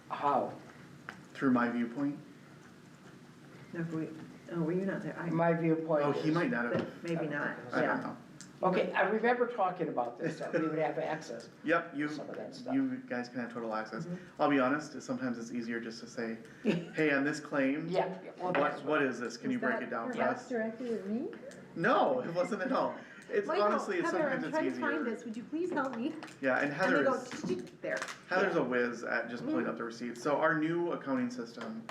How? Through my viewpoint. No, were you not there? My viewpoint Oh, is. he might not have, Maybe not, I yeah. don't know. Okay, I remember talking about this, that we would have access. Yep, Some of that stuff. you guys can have total access. I'll be honest, sometimes it's easier just to say, hey, on this claim, Yeah. Well, that's what is this? Can you break it down for us? directly with me? No, it wasn't at all. It's honestly, it's sometimes it's Heather, I'm trying to find easier. this, would you please help me? Yeah, and And they Heather go, is, there. Heather's a whiz at just pulling up the receipts. So our new accounting system,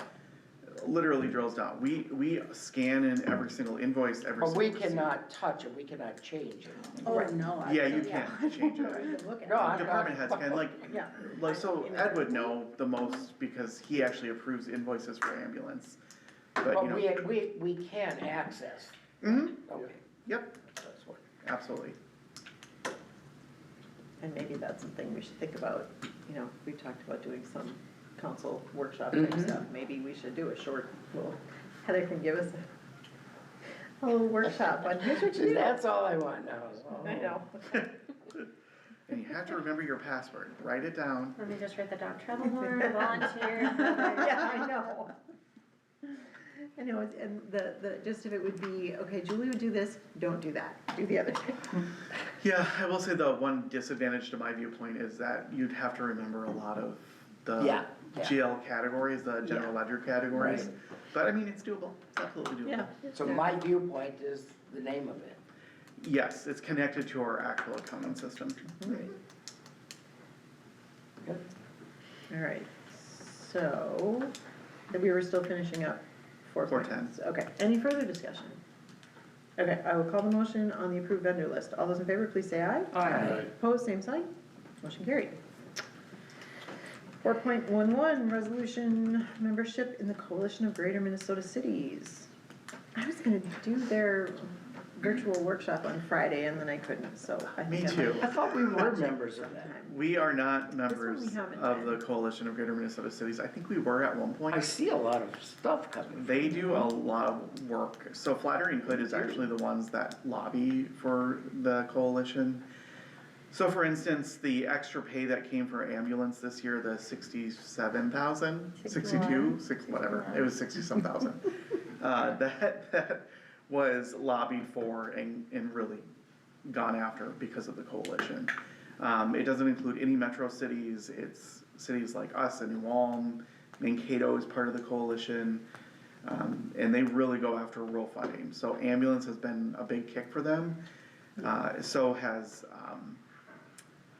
literally drills down. We scan in every single invoice, every But single we receipt. cannot touch it, we cannot change it. Oh, no. I Yeah, you don't- can't change it. No, I'm Department not- heads can, like, Yeah. so Ed would know the most because he actually approves invoices for ambulance. But, you But know, we can access, mhm, okay, yep, that's what. absolutely. And maybe that's something we should think about, you know, we talked about doing some council workshop type Mhm. stuff, maybe we should do a short, little Heather can give us a little workshop on here's what you do. That's all I want now. is all. I know. And you have to remember your password, write it down. Let me just write the dog travel board, volunteer. Yeah, I know. I know, and the gist of it would be, okay, Julie would do this, don't do that, do the other thing. Yeah, I will say the one disadvantage to my viewpoint is that you'd have to remember a lot of the Yeah, yeah. GL categories, the general ledger categories. Right. But I mean, it's doable, it's absolutely doable. Yeah. So my viewpoint is the name of it. Yes, it's connected to our actual accounting system. Good. All right, so, then we were still finishing up 4.10. 4.10. Okay, any further discussion? Okay, I will call the motion on the approved vendor list. All those in favor, please say aye. Aye. Opposed, same sign. Motion carried. 4.11, resolution membership in the Coalition of Greater Minnesota Cities. I was gonna do their virtual workshop on Friday and then I couldn't, so I Me think I too. might I thought we were watch it members of that. sometime. We are not one members we haven't of been. the Coalition of Greater Minnesota Cities. I think we were at one point. I see a lot of stuff coming. They do a lot of work. So Flattering Hood is actually the ones that lobby for the coalition. So for instance, the extra pay that came for ambulance this year, the 67,000, 62, whatever, it was 60-some thousand. That was lobbied for and really gone after because of the coalition. It doesn't include any metro cities, it's cities like us and New Ulm, Mankato is part of the coalition. And they really go after rural funding, so ambulance has been a big kick for them. So has,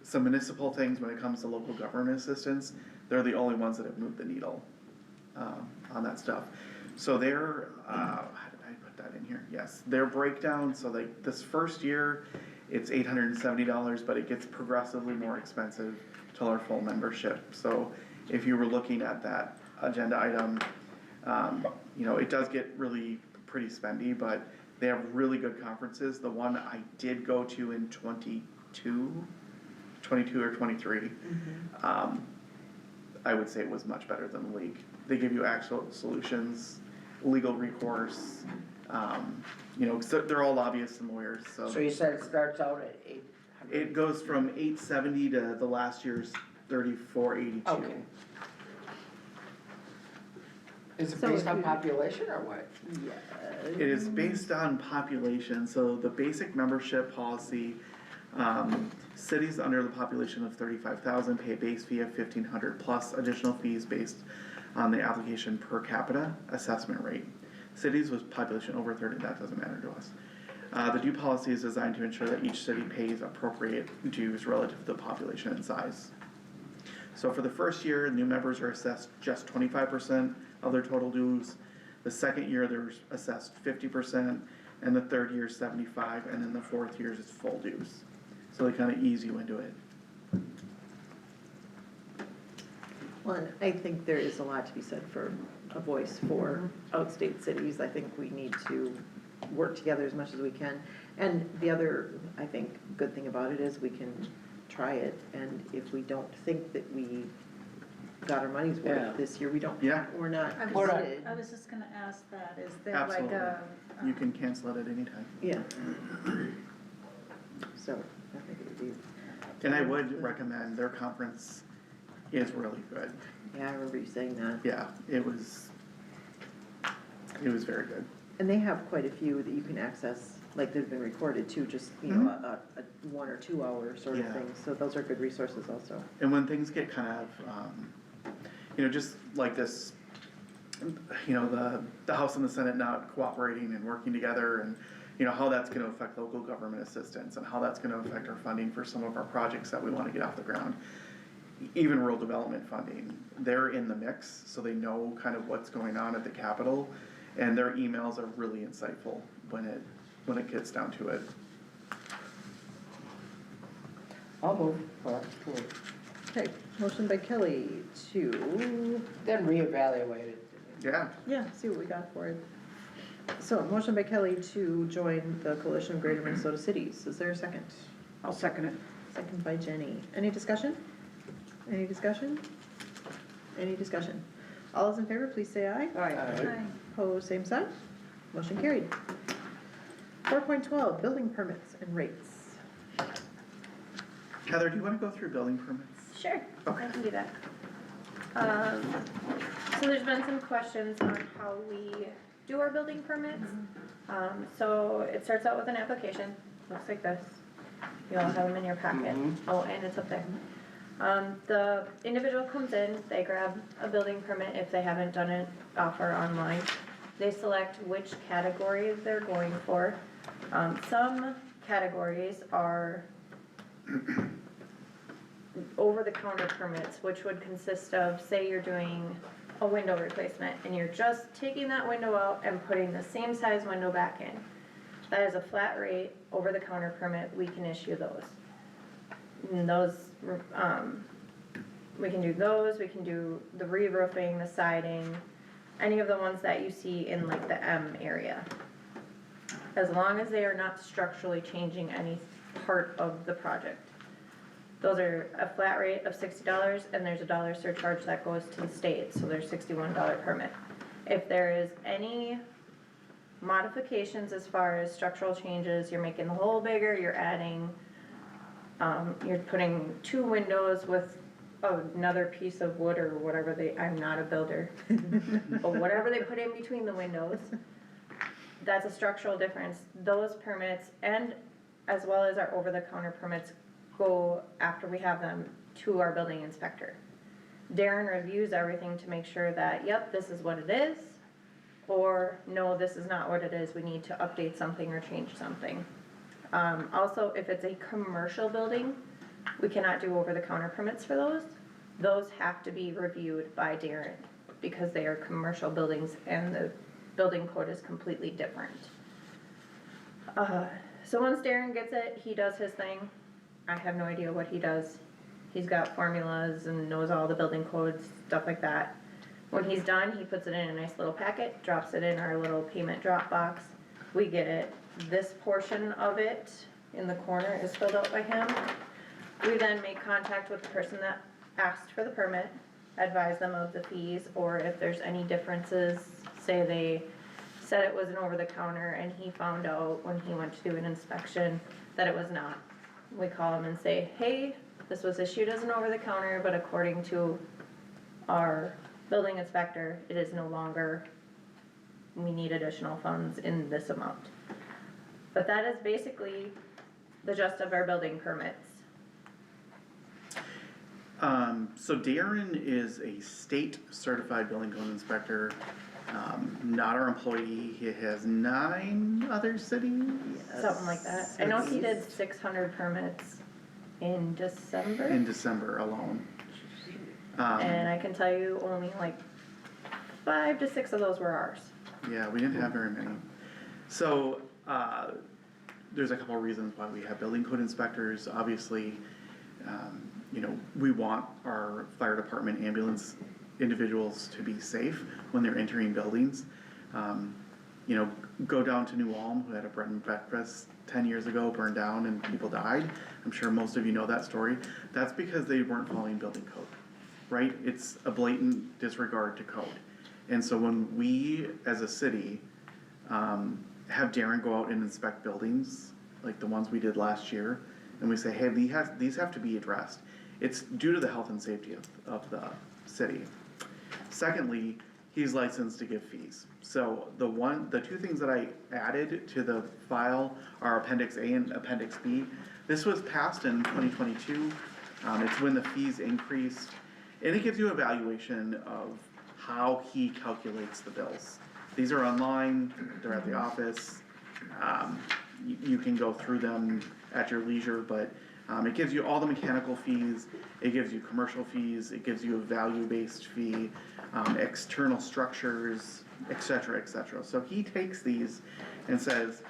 some municipal things when it comes to local government assistance, they're the only ones that have moved the needle, on that stuff. So their, how did I put that in here? Yes, their breakdown, so like this first year, it's $870, but it gets progressively more expensive till our full membership. So if you were looking at that agenda item, you know, it does get really pretty spendy, but they have really good conferences. The one I did go to in 22 or 23, I would say it was much better than the league. They give you actual solutions, legal recourse, you know, 'cause they're all lobbyists and lawyers, So you said it starts out at 800? it goes from 870 to the last year's 3482. Okay. Is it So based if on you- population or what? Yeah. It is based on population, so the basic membership policy, cities under the population of 35,000 pay a base fee of 1,500 plus additional fees based on the application per capita assessment rate. Cities with population over 30, that doesn't matter to us. The due policy is designed to ensure that each city pays appropriate dues relative to the population and size. So for the first year, new members are assessed just 25% of their total dues. The second year, they're assessed 50%, and the third year, 75%, and then the fourth year is full dues. So they kind of ease you into it. Well, and I think there is a lot to be said for a voice for outstate cities. I think we need to work together as much as we can. And the other, I think, good thing about it is we can try it, and if we don't think that we got our money's Yeah. worth this year, we don't, Yeah. we're not I Hold on. committed. was just gonna ask that, is there like a? You can cancel it at any time. Yeah. So, I think it would be. And I would recommend, their conference is really good. Yeah, I remember you saying that. Yeah, it was very good. And they have quite a few that you can access, like they've been recorded too, just, you know, a 1 or 2 hour sort of Yeah. thing. So those are good resources also. And when things get kind of, you know, just like this, you know, the House and the Senate not cooperating and working together, and, you know, how that's gonna affect local government assistance, and how that's gonna affect our funding for some of our projects that we wanna get off the ground. even rural development funding, they're in the mix, so they know kind of what's going on at the Capitol. And their emails are really insightful when it gets down to it. I'll move for approval. Okay, motion by Kelly to, Then reevaluate it. Yeah, see what we got for it. So, motion by Kelly to join the Coalition of Greater Minnesota Cities. Is there a second? I'll second it. Second by Jenny. Any discussion? Any discussion? Any discussion? All those in favor, please say aye. All right. Hi. Opposed, same sign. Motion carried. 4.12, building permits and rates. Heather, do you wanna go through building permits? Sure, Okay. I can do that. So there's been some questions on how we do our building permits. So it starts out with an application, looks like this. You all have them in your packet. Oh, and it's up there. The individual comes in, they grab a building permit if they haven't done it off or online. They select which category they're going for. Some categories are over-the-counter permits, which would consist of, say you're doing a window replacement and you're just taking that window out and putting the same size window back in. That is a flat rate, over-the-counter permit, we can issue those. And those, we can do those, we can do the re-roofing, the siding, any of the ones that you see in like the M area. As long as they are not structurally changing any part of the project. Those are a flat rate of $60, and there's a dollar surcharge that goes to the state, so there's $61 permit. If there is any modifications as far as structural changes, you're making the hole bigger, you're adding, you're putting 2 windows with another piece of wood or whatever I'm not a builder, but whatever they put in between the windows, that's a structural difference. Those permits, and as well as our over-the-counter permits, go after we have them to our building inspector. Darren reviews everything to make sure that, yep, this is what it is, or no, this is not what it is, we need to update something or change something. Also, if it's a commercial building, we cannot do over-the-counter permits for those. Those have to be reviewed by Darren, because they are commercial buildings and the building code is completely different. So once Darren gets it, he does his thing. I have no idea what he does. He's got formulas and knows all the building codes, stuff like that. When he's done, he puts it in a nice little packet, drops it in our little payment drop box. We get it. This portion of it in the corner is filled out by him. We then make contact with the person that asked for the permit, advise them of the fees, or if there's any differences, say they said it was an over-the-counter and he found out when he went to do an inspection that it was not. We call him and say, hey, this was issued as an over-the-counter, but according to our building inspector, it is no longer, we need additional funds in this amount. But that is basically the gist of our building permits. So Darren is a state certified building code inspector, not our employee. He has 9 other cities. Something like that. I know he did 600 permits in December. In December alone. And I can tell you only like 5 to 6 of those were ours. Yeah, we didn't have very many. So, there's a couple of reasons why we have building code inspectors. Obviously, you know, we want our fire department ambulance individuals to be safe when they're entering buildings. You know, go down to New Ulm, who had a bread and breakfast 10 years ago, burned down and people died. I'm sure most of you know that story. That's because they weren't following building code, right? It's a blatant disregard to code. And so when we, as a city, have Darren go out and inspect buildings, like the ones we did last year, and we say, hey, these have to be addressed. It's due to the health and safety of the city. Secondly, he's licensed to give fees. So the 2 things that I added to the file are Appendix A and Appendix B. This was passed in 2022. It's when the fees increased, and it gives you a evaluation of how he calculates the bills. These are online, they're at the office. You can go through them at your leisure, but It gives you all the mechanical fees, it gives you commercial fees, it gives you a value-based fee, external structures, et cetera, et cetera. So he takes these and says,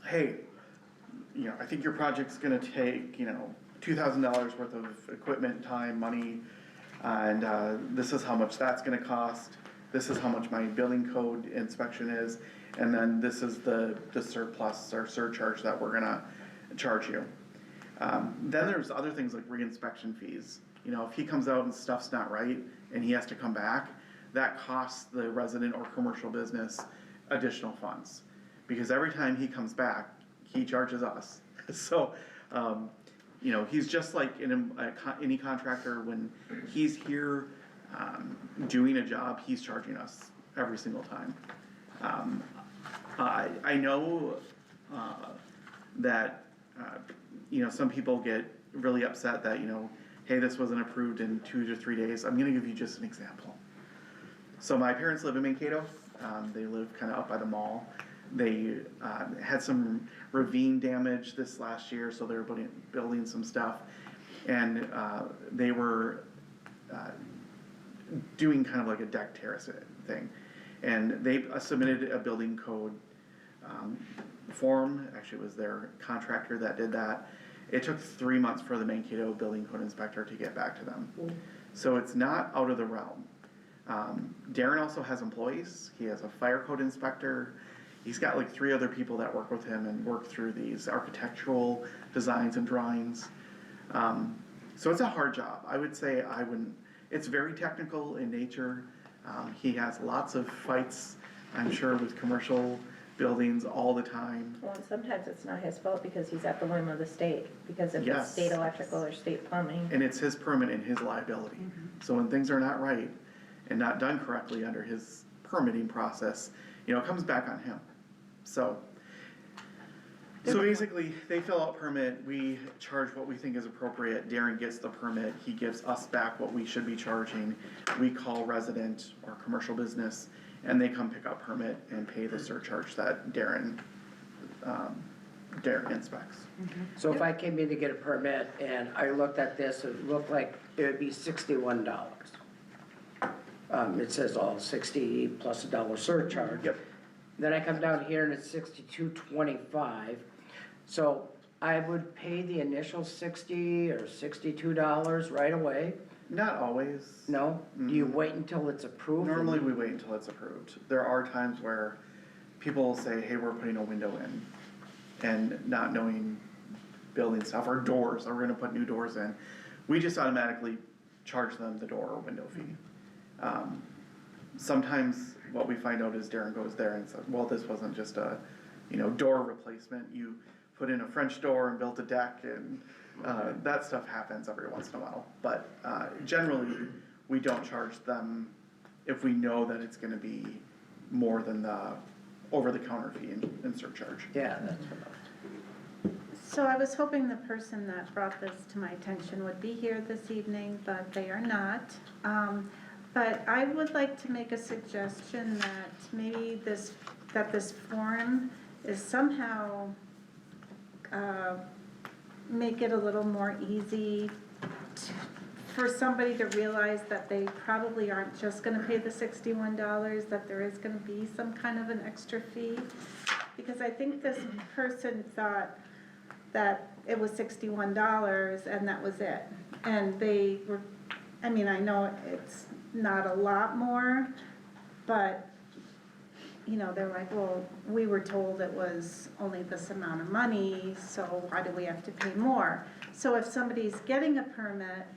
hey, you know, I think your project's gonna take, you know, $2,000 worth of equipment, time, money, and this is how much that's gonna cost. This is how much my building code inspection is, and then this is the surplus or surcharge that we're gonna charge you. Then there's other things like re-inspection fees. You know, if he comes out and stuff's not right and he has to come back, that costs the resident or commercial business additional funds. Because every time he comes back, he charges us. So, you know, he's just like any contractor, when he's here doing a job, he's charging us every single time. I know that, you know, some people get really upset that, you know, hey, this wasn't approved in 2 to 3 days. I'm gonna give you just an example. So my parents live in Mankato. They live kind of up by the mall. They had some ravine damage this last year, so they were building some stuff. And they were doing kind of like a deck terrace thing. And they submitted a building code form. Actually, it was their contractor that did that. It took 3 months for the Mankato building code inspector to get back to them. So it's not out of the realm. Darren also has employees. He has a fire code inspector. He's got like 3 other people that work with him and work through these architectural designs and drawings. So it's a hard job. I would say it's very technical in nature. He has lots of fights, I'm sure, with commercial buildings all the time. Well, and sometimes it's not his fault because he's at the whim of the state, because if it's Yes. state electrical or state plumbing. And it's his permit and his liability. So when things are not right and not done correctly under his permitting process, you know, it comes back on him. So basically, they fill out permit, we charge what we think is appropriate, Darren gets the permit, he gives us back what we should be charging. We call resident or commercial business, and they come pick up permit and pay the surcharge that Darren inspects. So if I came in to get a permit and I looked at this, it looked like it would be $61. It says all 60 plus $1 surcharge. Yep. Then I come down here and it's $62.25. So I would pay the initial $60 or $62 right away? Not always. No? Do you wait until it's approved? Normally, we wait until it's approved. There are times where people will say, hey, we're putting a window in, and not knowing building stuff, or doors, or we're gonna put new doors in. We just automatically charge them the door or window fee. Sometimes what we find out is Darren goes there and says, well, this wasn't just a, you know, door replacement. You put in a French door and built a deck, and that stuff happens every once in a while. But generally, we don't charge them if we know that it's gonna be more than the over-the-counter fee and surcharge. Yeah, that's what So I was hoping the person that brought this to my attention would be here this evening, but they are not. But I would like to make a suggestion that maybe this form is somehow, make it a little more easy for somebody to realize that they probably aren't just gonna pay the $61, that there is gonna be some kind of an extra fee. Because I think this person thought that it was $61 and that was it. And they were, I mean, I know it's not a lot more, but, you know, they're like, well, we were told it was only this amount of money, so why do we have to pay more? So if somebody's getting a permit,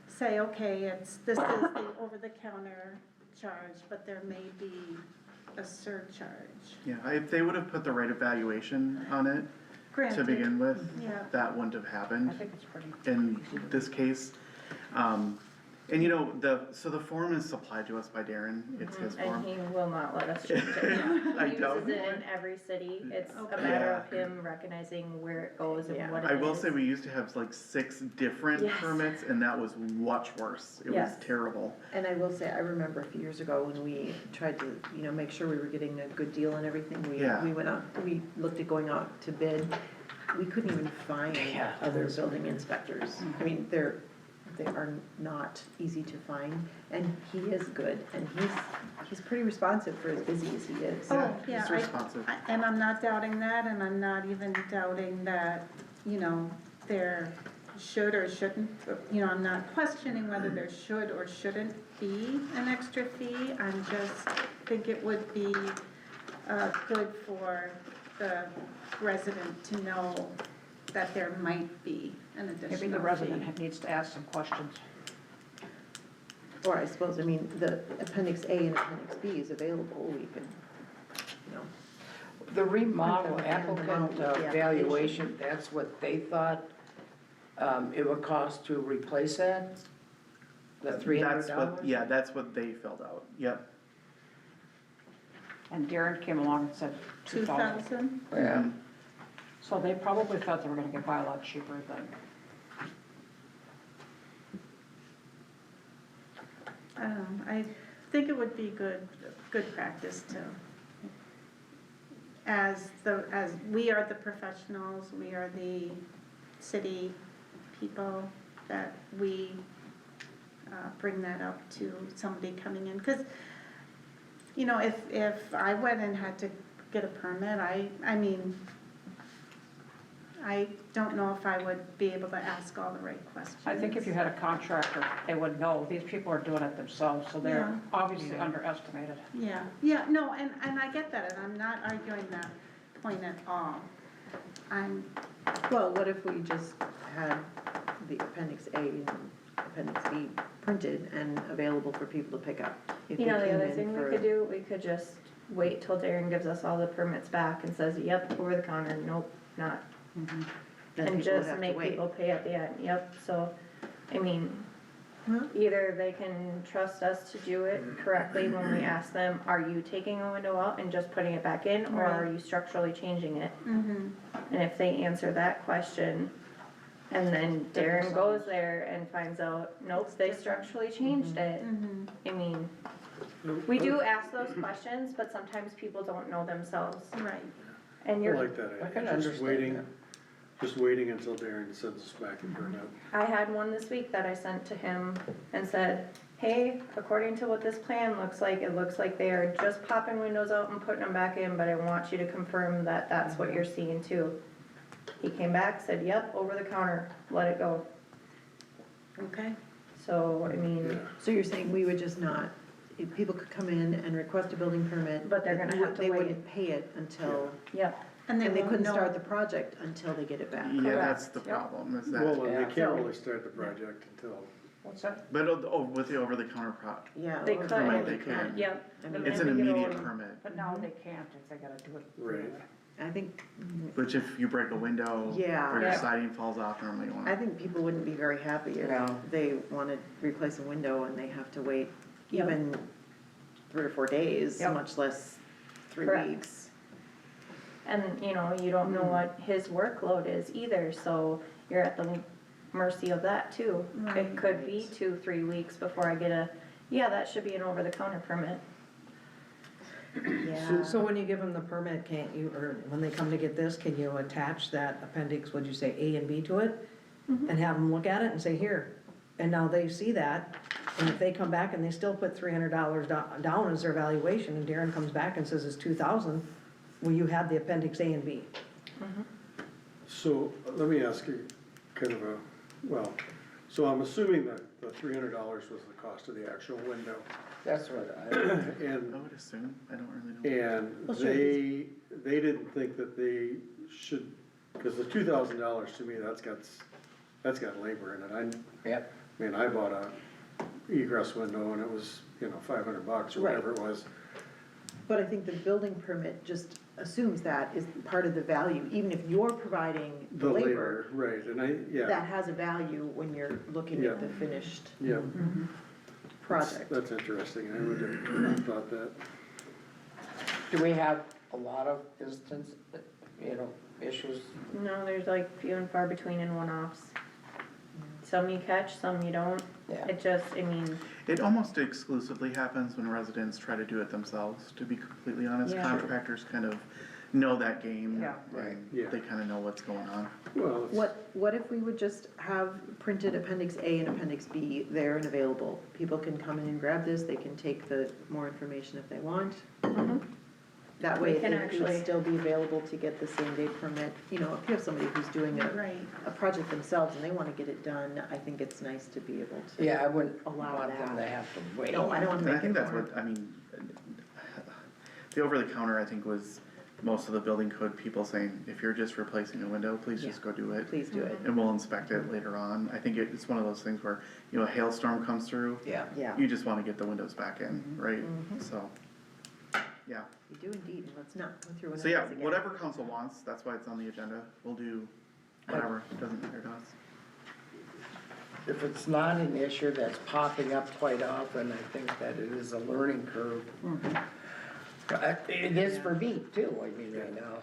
say, okay, this is the over-the-counter charge, but there may be a surcharge. Yeah, if they would have put the right evaluation on it to Granted. begin with, Yeah. that wouldn't have happened I think it's pretty. in this case. And you know, the form is supplied to us by Darren, it's his And form. he will not let us change it. I He don't. uses it in every city. It's a Okay. matter of him recognizing where it goes and what it is. I will say we used to have like 6 different Yes. permits, and that was much worse, it was Yes. terrible. And I will say, I remember a few years ago when we tried to, you know, make sure we were getting a good deal and everything, Yeah. we went out, we looked at going out to bid. we couldn't even find Yeah. other building inspectors. I mean, they are not easy to find, and he is good, and he's pretty responsive for as busy as he is. Oh, yeah, He's responsive. and I'm not doubting that, and I'm not even doubting that, you know, there should or shouldn't, you know, I'm not questioning whether there should or shouldn't be an extra fee. I'm just think it would be, good for the resident to know that there might be an additional fee. Maybe the resident needs to ask some questions. Or I suppose, I mean, the appendix A and appendix B is available, we can, you know. The remodel And the applicant amount of the application. valuation, that's what they thought, it would cost to replace that? The $300? Yeah, that's what they filled out, yep. And Darren came along and said 2,000. 2,000? Yeah, So they probably thought they were gonna get by a lot cheaper than, I don't know, I think it would be good practice to, as we are the professionals, we are the city people, that we bring that up to somebody coming in, because, you know, if I went and had to get a permit, I mean, I don't know if I would be able to ask all the right questions. I think if you had a contractor, they would know, these people are doing it themselves, so they're Yeah. obviously underestimated. Yeah, no, and I get that, and I'm not arguing that point at all. Well, what if we just had the appendix A and appendix B printed and available for people to pick up? If You they know, the came other in thing we for- could do, we could just wait till Darren gives us all the permits back and says, yep, over the counter, nope, not. then And people would just have to make wait. people pay at the end, yep, so, I mean, Huh? either they can trust us to do it correctly when we ask them, are you taking a window out and just putting it back in, or are you structurally changing it? Mm-hmm. And if they answer that question, and then Darren goes there and finds out, nope, they structurally changed it. Mm-hmm. I mean, we do ask those questions, but sometimes people don't know themselves, Right. and I you're, like that I can idea, understand just waiting until Darren sends us back and bring up. I had one this week that I sent to him and said, hey, according to what this plan looks like, it looks like they are just popping windows out and putting them back in, but I want you to confirm that that's what you're seeing too. He came back, said, yep, over the counter, let it go. Okay. So, I Yeah. mean, So you're saying we would just not, if people could come in and request a building permit. But they're gonna have to They wait. wouldn't pay it until, yep, and they won't couldn't know- start the project until they get it back. Yeah, that's the Correct, yep. problem, is Well, that, and Yeah. they can't really start the project until, What's that? but with the over-the-counter Yeah. They or could. permit, They can. yep. I mean, it's an And they get immediate over- permit, But now they can't if they gotta do it. right, I think, which if you break a window, Yeah. or your Yeah. siding falls off, normally you I want. think people wouldn't be very happy if No. they wanna replace a window and they have to wait Yep. even 3 or 4 days, Yep. much less 3 Correct. weeks. And, you know, you don't know what his workload is either, so you're at the mercy of that too. It Right. could be 2-3 weeks before I get yeah, that should be an over-the-counter permit. Yeah. So when you give them the permit, can't you, or when they come to get this, can you attach that appendix, what'd you say, A and B to it? And have them look at it and say, here, and now they see that, and if they come back and they still put $300 down as their valuation, and Darren comes back and says it's 2,000, well, you have the appendix A and B. so let me ask you kind of so I'm assuming that the $300 was the cost of the actual window, that's what I and, would assume, I don't really know. and Well, sure. they didn't think that they should, cause the $2,000 to me, that's got labor in it, yep, I mean, I bought a egress window and it was, $500 or whatever it was. But I think the building permit just assumes that is part of the value, even if you're providing the labor, Right, and that has a value when you're looking Yeah. at the finished yeah. project. That's interesting, I would have not thought that. do we have a lot of issues? No, there's like few and far between in one-offs. Some you catch, some you don't. Yeah. It just, I mean, It almost exclusively happens when residents try to do it themselves, to be completely honest. Yeah. Contractors kind of know that game. Yeah. And Yeah. they kinda know what's going on. Well, it's- What if we would just have printed Appendix A and Appendix B there and available? People can come in and grab this, they can take the more information if they want. That way, We can it would actually- still be available to get the same day permit. You know, if you have somebody who's doing Right. a project themselves and they wanna get it done, I think it's nice to be able to. Yeah, I wouldn't Allow want them to that. have to wait. No, I don't wanna And I make think it that's more. what, I mean, the over the counter, I think, was most of the building code people saying, if you're just replacing a window, please just go do it. Please do it. And we'll inspect it later on. I think it's one of those things where, you know, a hailstorm comes through, Yeah. Yeah, you just wanna get the windows back in, right? So, yeah. you do indeed, and let's not go through So yeah, again. whatever council wants, that's why it's on the agenda. We'll do whatever, it doesn't matter to us. If it's not an issue that's popping up quite often, I think that it is a learning curve. It is for me too, I mean, right now.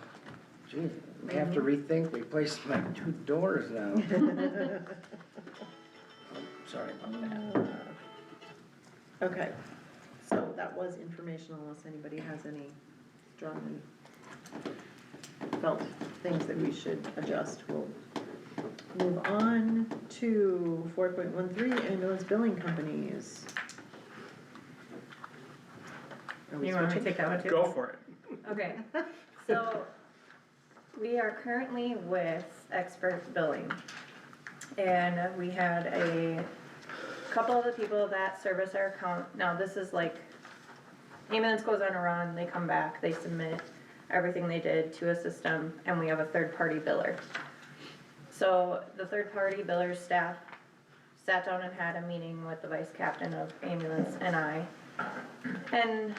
Gee, we have to rethink replacing my 2 doors now. Oh, sorry about that. Okay, so that was informational, unless anybody has any strongly felt things that we should adjust, we'll move on to 4.13, ambulance billing companies. Are we You want me to switching? take that one too? Go for it. Okay, so we are currently with Expert Billing. And we had a couple of the people that service our account, now this is like, ambulance goes on a run, they come back, they submit everything they did to a system, and we have a third-party biller. So the third-party biller's staff sat down and had a meeting with the vice captain of ambulance and I, and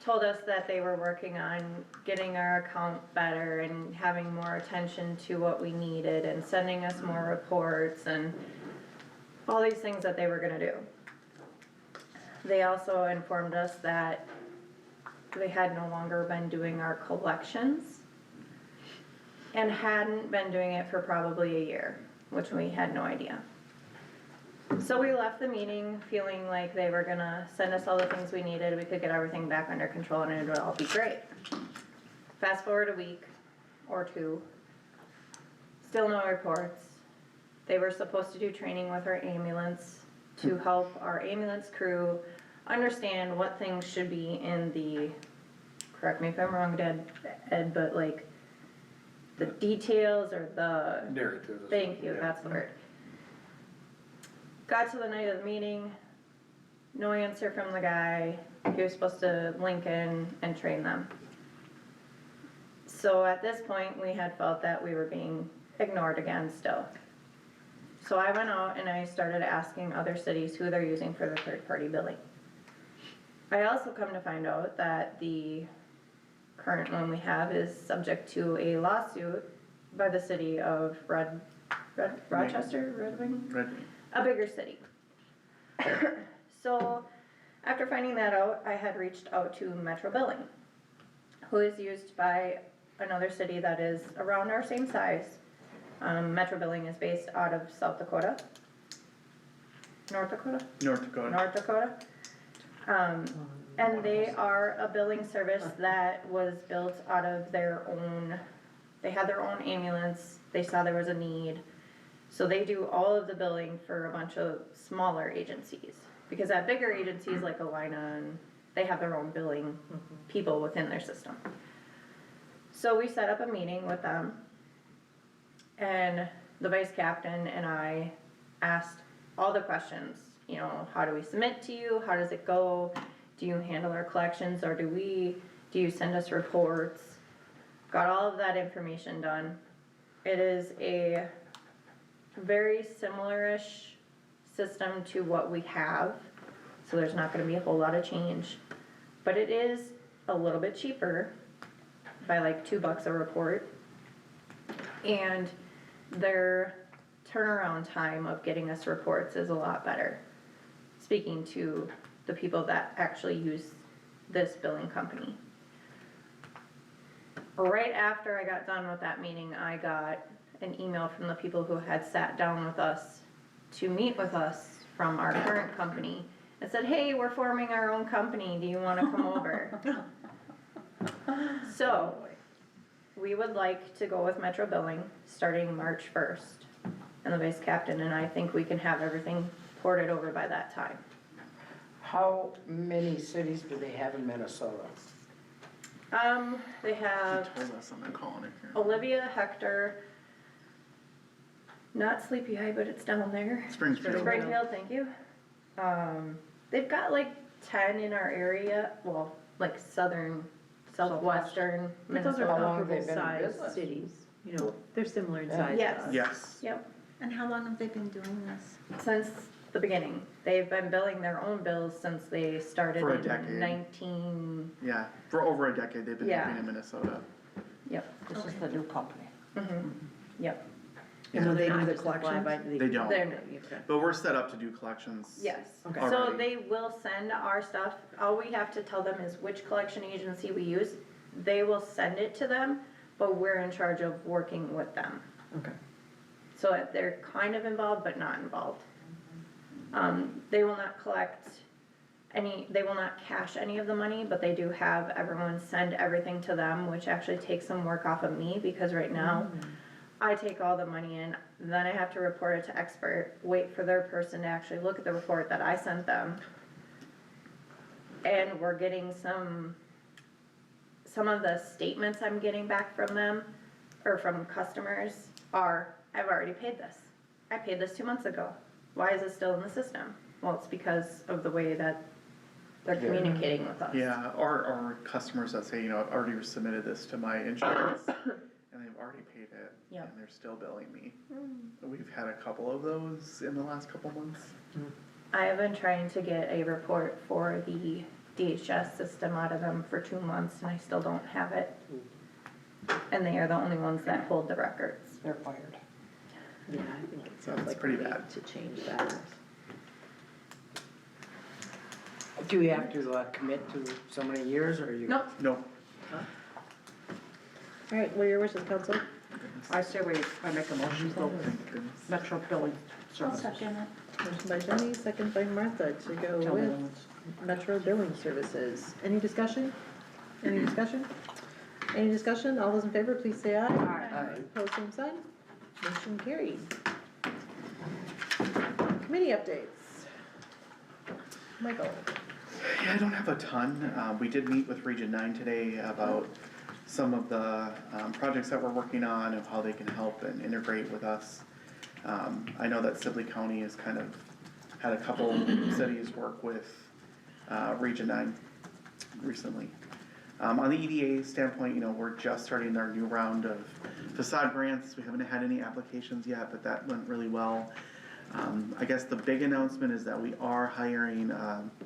told us that they were working on getting our account better and having more attention to what we needed and sending us more reports and all these things that they were gonna do. They also informed us that they had no longer been doing our collections and hadn't been doing it for probably a year, which we had no idea. So we left the meeting feeling like they were gonna send us all the things we needed, we could get everything back under control and it would all be great. Fast forward a week or two, still no reports. They were supposed to do training with our ambulance to help our ambulance crew understand what things should be in the, correct me if I'm wrong, Ed, but like the details or the, narrative. is- thank you, yeah. that's the word. Got to the night of the meeting, no answer from the guy, he was supposed to link in and train them. So at this point, we had felt that we were being ignored again still. So I went out and I started asking other cities who they're using for their third-party billing. I also come to find out that the current one we have is subject to a lawsuit by the city of Rochester, Red Wing? Right. A bigger city. So, after finding that out, I had reached out to Metro Billing, who is used by another city that is around our same size. Metro Billing is based out of South Dakota. North Dakota? North Dakota. North Dakota. And they are a billing service that was built out of their own, they had their own ambulance, they saw there was a need. So they do all of the billing for a bunch of smaller agencies. Because at bigger agencies like Alina, and they have their own billing people within their system. So we set up a meeting with them. And the vice captain and I asked all the questions. You know, how do we submit to you? How does it go? Do you handle our collections or do you send us reports? Got all of that information done. It is a very similar-ish system to what we have, so there's not gonna be a whole lot of change. But it is a little bit cheaper by like $2 a report. And their turnaround time of getting us reports is a lot better. Speaking to the people that actually use this billing company. Right after I got done with that meeting, I got an email from the people who had sat down with us to meet with us from our current company. It said, hey, we're forming our own company, do you wanna come over? So, we would like to go with Metro Billing starting March 1st. And the vice captain and I think we can have everything ported over by that time. How many cities do they have in Minnesota? They He have told us, I'm not calling it here. Olivia, Hector, not Sleepy Eye, but it's down there. Springfield. Springfield, thank you. They've got like 10 in our area, well, like southwestern But those are Minnesota. long have they comparable been in sized business? cities, you know, they're similar in Yeah. size Yes. to us. Yes. Yep, And how long have they been doing this? since the beginning. They've been billing their own bills since they started For a in decade. 19, Yeah, for over a decade they've been Yeah. working in Minnesota. yep, This is the new company. yep, And when they They're do not the just a collections? fly-by, They don't. they're, Okay. But we're set up to do collections. yes. Okay. So Already. they will send our stuff, all we have to tell them is which collection agency we use. They will send it to them, but we're in charge of working with them. Okay. So they're kind of involved, but not involved. They will not collect they will not cash any of the money, but they do have everyone send everything to them, which actually takes some work off of me, because right now, I take all the money in, then I have to report it to expert, wait for their person to actually look at the report that I sent them. And we're getting some of the statements I'm getting back from them, or from customers, are, I've already paid this. I paid this 2 months ago. Why is it still in the system? Well, it's because of the way that they're communicating with us. Yeah, or customers that say, you know, I've already submitted this to my insurance and they've already paid it. Yep. And they're still billing me. We've had a couple of those in the last couple months. I have been trying to get a report for the DHS system out of them for 2 months, and I still don't have it. And they are the only ones that hold the records. They're fired. Yeah, I think it sounds That's like pretty we need bad. to change that. Do you have to commit to so many years, or you? Nope, No. All right, what are your wishes, council? I say I make a motion to go Thank goodness. Metro Billing I'll Services. second it. Motion by Jenny, second by Martha to go Tell me with the ones. Metro Billing Services. Any discussion? Any discussion? Any discussion? All those in favor, please say aye. Aye. Opposed, same sign. Motion carried. Committee updates. Michael. Yeah, I don't have a ton. We did meet with Region 9 today about some of the projects that we're working on and how they can help and integrate with us. I know that Sibley County has kind of had a couple cities work with Region 9 recently. On the EDA standpoint, you know, we're just starting our new round of facade grants. We haven't had any applications yet, but that went really well. I guess the big announcement is that we are hiring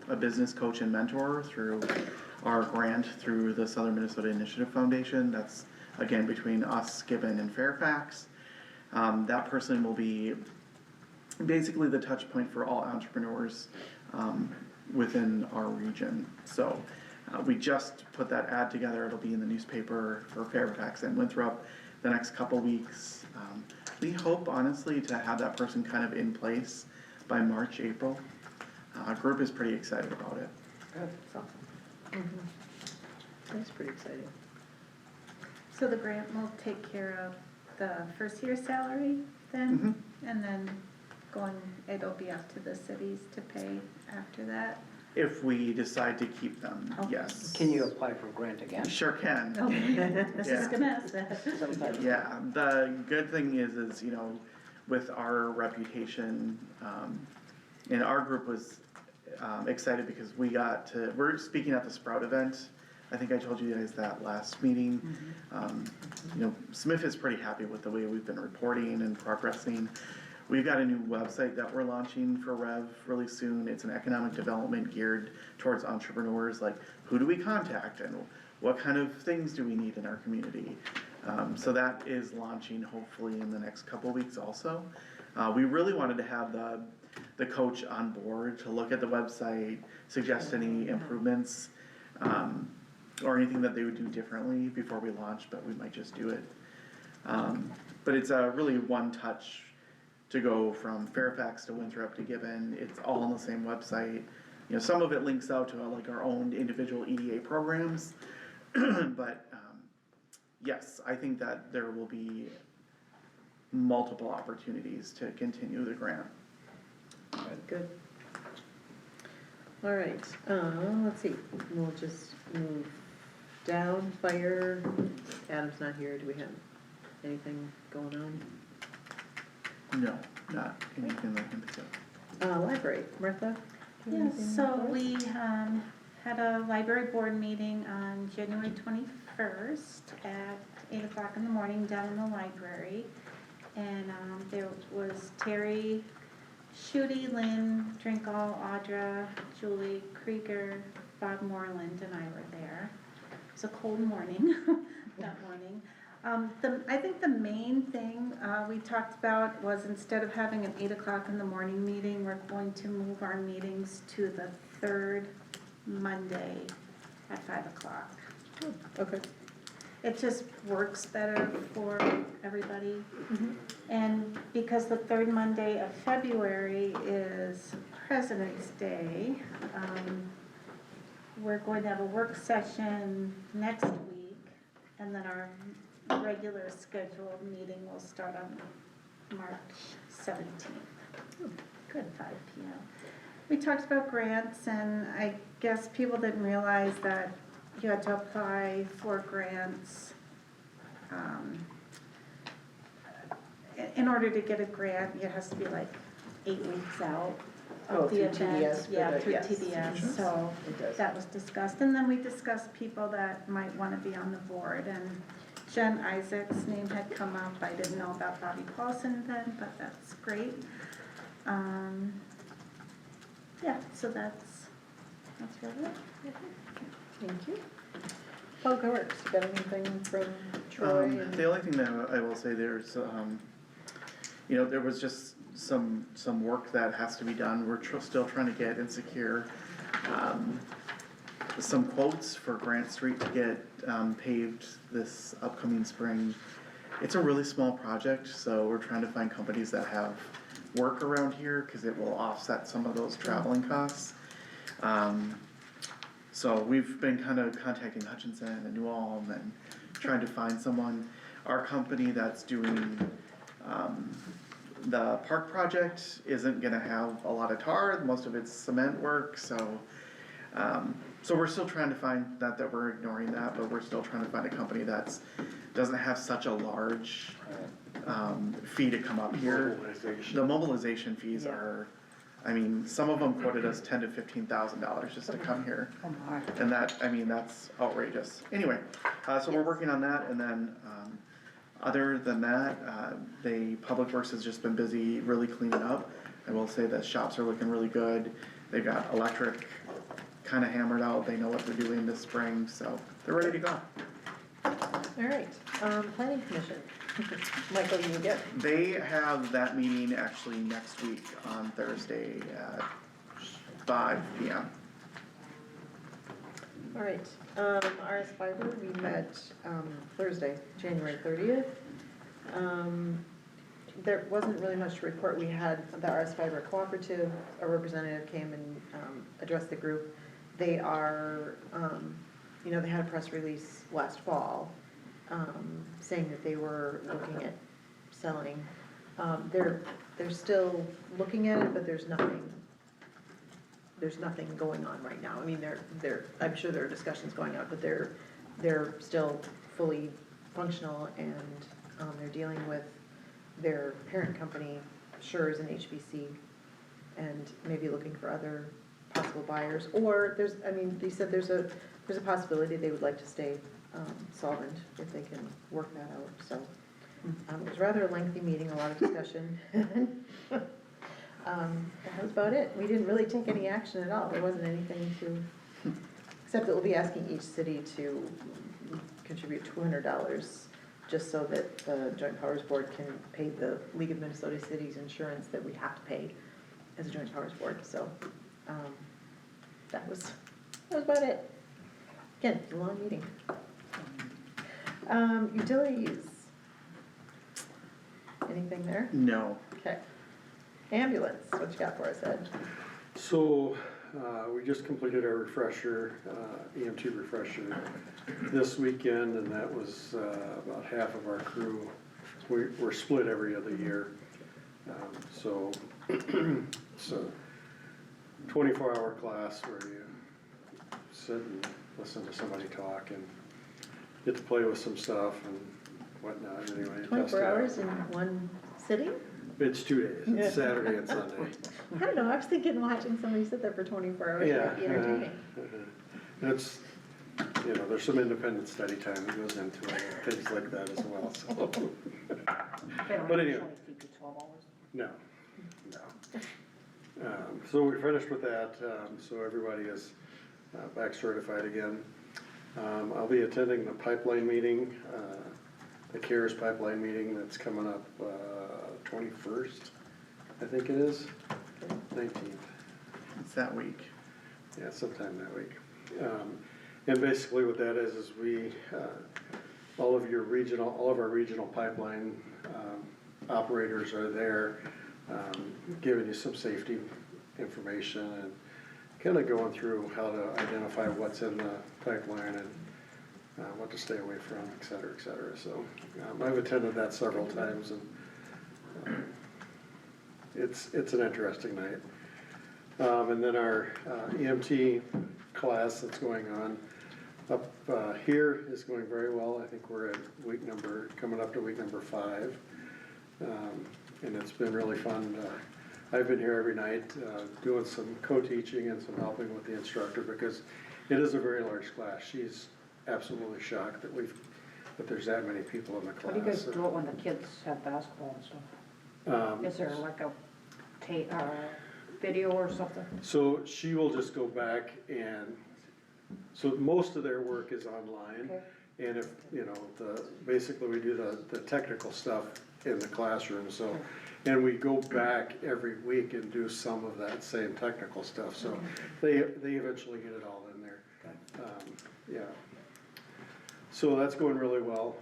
a business coach and mentor through our grant through the Southern Minnesota Initiative Foundation. That's, again, between us, Gibbon, and Fairfax. That person will be basically the touch point for all entrepreneurs within our region. So we just put that ad together. It'll be in the newspaper for Fairfax and Winthrop the next couple weeks. We hope, honestly, to have that person kind of in place by March, April. Our group is pretty excited about it. That's pretty exciting. So the grant will take care of the first year's salary then? And then it'll be up to the cities to pay after that? If we decide to keep them, Okay. yes. Can you apply for a grant again? Sure can. Okay, I was Yeah. just gonna ask that. Sometimes. Yeah, the good thing is, you know, with our reputation, and our group was excited because we're speaking at the Sprout event. I think I told you guys that last meeting. You know, Smith is pretty happy with the way we've been reporting and progressing. We've got a new website that we're launching for Rev really soon. It's an economic development geared towards entrepreneurs, like who do we contact and what kind of things do we need in our community. So that is launching hopefully in the next couple weeks also. We really wanted to have the coach on board to look at the website, suggest any improvements, or anything that they would do differently before we launch, but we might just do it. But it's a really one touch to go from Fairfax to Winthrop to Gibbon. It's all on the same website. You know, some of it links out to like our own individual EDA programs, but yes, I think that there will be multiple opportunities to continue the grant. Good. All right, let's see, we'll just move down, fire, Adam's not here, do we have anything going on? No, not anything that I can think of. Library, Martha? do you have Yes, anything so for us? we had a library board meeting on January 21st at 8 o'clock in the morning down in the library. And there was Terry, Shooty, Lynn, Drinkall, Audra, Julie Krieger, Bob Moreland, and I were there. It was a cold morning that morning. I think the main thing we talked about was instead of having an 8 o'clock in the morning meeting, we're going to move our meetings to the third Monday at 5 o'clock. Okay. It just works better for everybody. And because the third Monday of February is President's Day, we're going to have a work session next week, and then our regular scheduled meeting will start on March 17th. Good, 5 p.m. We talked about grants, and I guess people didn't realize that you had to apply for grants. In order to get a grant, it has to be like 8 weeks out Oh, of the through event. TDS for Yeah, the- through yes. TDS, so It does. that was discussed. And then we discussed people that might want to be on the board, and Jen Isaac's name had come up. I didn't know about Bobby Paulson then, but that's great. Yeah, so that's really it. Thank you. Public Works, you got anything from Troy? and- The only thing that I will say, there's, you know, there was just some work that has to be done. We're still trying to get and secure some quotes for Grant Street to get paved this upcoming spring. It's a really small project, so we're trying to find companies that have work around here, cause it will offset some of those traveling costs. So we've been kind of contacting Hutchinson and New Ulm and trying to find someone. Our company that's doing the park project isn't gonna have a lot of tar, most of it's cement work, so we're still trying to find, not that we're ignoring that, but we're still trying to find a company that's, doesn't have such a large fee to come up here. Mobilization. The mobilization fees are, I mean, some of them quoted us $10,000 to $15,000 just to come here. Oh my. And that, I mean, that's outrageous. Anyway, so we're working on that, and then, other than that, Public Works has just been busy really cleaning up. I will say that shops are looking really good. They've got electric kinda hammered out, they know what they're doing this spring, so they're ready to go. All right, Planning Commission. Michael, you get, They have that meeting actually next week on Thursday at 5 p.m. all right, RS Fiber, we met, Thursday, January 30th. There wasn't really much to report, we had the RS Fiber Cooperative, a representative came and, addressed the group. They are, you know, they had a press release last fall, saying that they were looking at selling. They're still looking at it, but there's nothing going on right now. I mean, I'm sure there are discussions going on, but they're still fully functional, and they're dealing with their parent company, Schurz and HBC, and maybe looking for other possible buyers. Or they said there's a possibility they would like to stay solvent if they can work that out, so. It was rather a lengthy meeting, a lot of discussion. That was about it. We didn't really take any action at all. There wasn't anything to, except that we'll be asking each city to contribute $200, just so that the Joint Powers Board can pay the League of Minnesota Cities insurance that we have to pay as a Joint Powers Board, so, that was about it. Again, it's a long meeting. Utilities. Anything there? No. Okay. Ambulance, what you got for us, Ed? So, we just completed our refresher, EMT refresher this weekend, and that was, about half of our crew. We're split every other year. So, it's a 24-hour class where you sit and listen to somebody talk and get to play with some stuff and whatnot, anyway. test 24 it out. hours in one sitting? It's 2 days, it's Saturday and Sunday. I don't know, I was thinking watching somebody sit there for 24 hours Yeah. might be entertaining. And it's, you know, there's some independent study time that goes into it, and things like that as well, so. They don't But anyway. usually keep you 12 hours. No, no. So we finished with that, so everybody is back certified again. I'll be attending the pipeline meeting, the CARES pipeline meeting that's coming up 21st, I think it is, 19th. It's that week. Yeah, sometime that week. And basically what that is we, all of our regional pipeline operators are there, giving you some safety information and kind of going through how to identify what's in the pipeline and what to stay away from, et cetera, et cetera. So I've attended that several times, and it's an interesting night. And then our EMT class that's going on up here is going very well. I think we're at coming up to week number 5. And it's been really fun. I've been here every night doing some co-teaching and some helping with the instructor because it is a very large class. She's absolutely shocked that the's that many people in the class. How do you guys do it when the kids have basketball and stuff? Is there like a video or something? So she will just go back so most of their work is online. Okay. And if, you know, basically we do the technical stuff in the classroom, so, and we go back every week and do some of that same technical stuff, so they eventually get it all in there. Yeah. So that's going really well.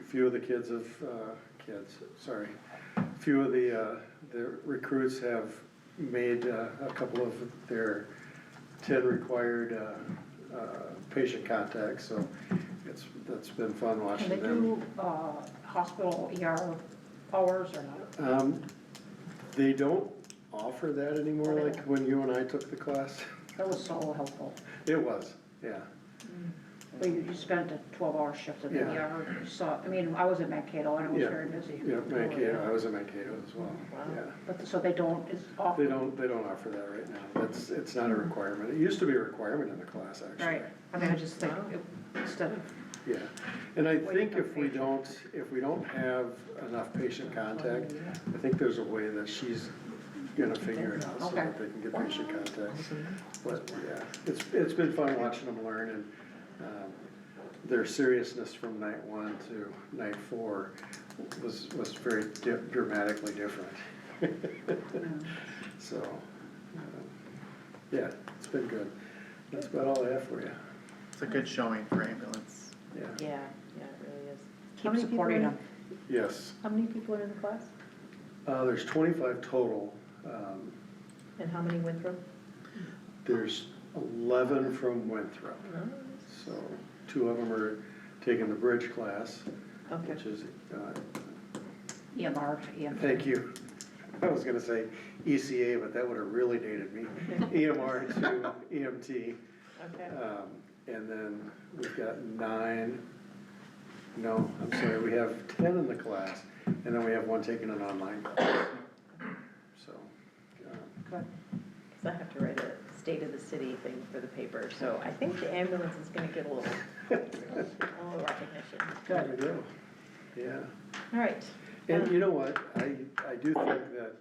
Few of the recruits have made a couple of their 10 required patient contacts, so that's been fun watching Can they them. do hospital ER hours or not? They don't offer that anymore, like when you and I took the class. That was so helpful. It was, yeah. But you spent a 12-hour shift in the Yeah. ER, so, I mean, I was at Mankato and it was Yeah. very busy. Yeah, Mankato, I was in Mankato as well, yeah. But, so they don't, it's often. They don't offer that right now. It's not a requirement. It used to be a requirement in the class, actually. Right, I mean, I just think, instead of, Yeah, and I Waiting think for if we don't have enough patient contact, I think there's a way that she's gonna figure it out so that they can get patient contact. But, yeah, it's been fun watching them learn, and, their seriousness from night 1 to night 4 was very dramatically different. So, yeah, it's been good. That's about all I have for you. It's a good showing for ambulance. Yeah, Yeah, yeah, it really is. keep supporting them. yes. How many people are in the class? There's 25 total. And how many Winthrop? There's 11 from Winthrop. So 2 of them are taking the bridge class, Okay. which is, EMR, EMR. thank you. I was gonna say ECA, but that would've really dated me. EMR to EMT. Okay. And then we've got 9, no, I'm sorry, we have 10 in the class, and then we have 1 taking an online class. So, Good. Because I have to write a state of the city thing for the paper, so I think the ambulance is gonna get a little recognition. there we go. Yeah. All right. And you know what, I do think that,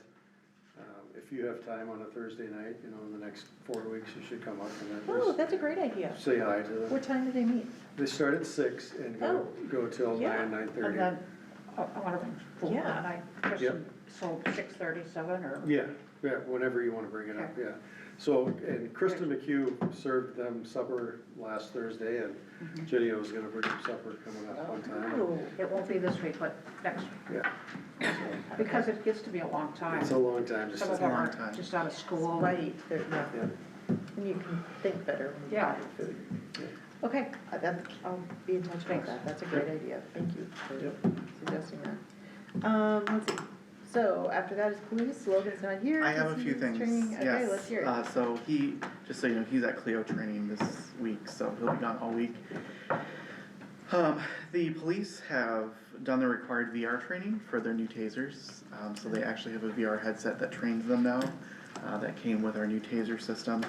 if you have time on a Thursday night, you know, in the next 4 weeks, you should come up and at Oh, least that's a great idea. say hi to them. What time do they meet? They start at 6 and go till Yeah. 9, And 9:30. then, I want to bring food, Yeah. and I, Kristen, so 6:37 or? Yeah, whenever you wanna bring it up, yeah. So, and Kristen McHugh served them supper last Thursday, and Jenny was gonna bring them supper coming up one time. It won't be this week, but next week, Yeah, because it gets to be a long time. it's a long time, just Some of to them a long are time. just out of school. Right, they're, yeah, yeah. and you can think better when you. Yeah. Okay, I'll be in touch with Thanks. that, that's a great idea, thank you for Yep. suggesting that. Let's see, so after that is police, Logan's not here. I have a 'cause few he's things, training. yes. Okay, let's hear it. So just so you know, he's at Clio training this week, so he'll be gone all week. The police have done the required VR training for their new tasers, so they actually have a VR headset that trains them now, that came with our new taser system.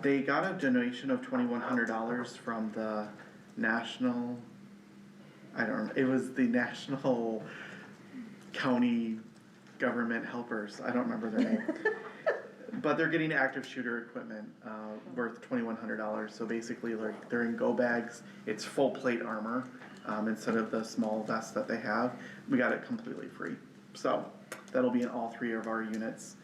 They got a donation of $2,100 from the national, I don't know, it was the National County Government Helpers, I don't remember their name. But they're getting active shooter equipment, worth $2,100, so basically like they're in go bags, it's full plate armor, instead of the small vest that they have, we got it completely free. So, that'll be in all 3 of our units.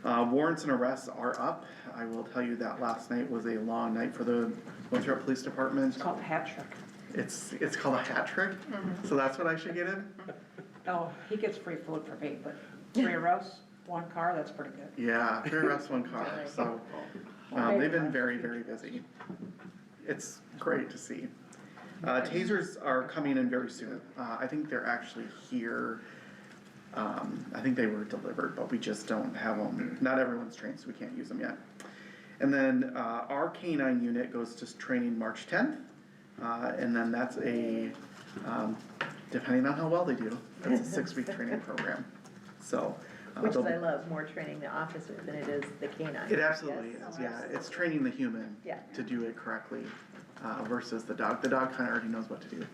Warrants and arrests are up, I will tell you that last night was a long night for the Winthrop Police Department. It's called a hat trick. It's called a hat trick, so that's what I should get in? Oh, he gets free food for me, but 3 arrests, 1 car, that's pretty good. Yeah, 3 arrests, 1 car, so, they've been very, very busy. It's great to see. Tasers are coming in very soon, I think they're actually here. I think they were delivered, but we just don't have them, not everyone's trained, so we can't use them yet. And then, our K9 unit goes to training March 10th, and then that's depending on how well they do, that's a 6-week training program, so. Which is, they'll- I love, more training the officer than it is the canine. It absolutely Yes? is, yeah, it's training the human Yeah. to do it correctly, versus the dog kinda already knows what to do.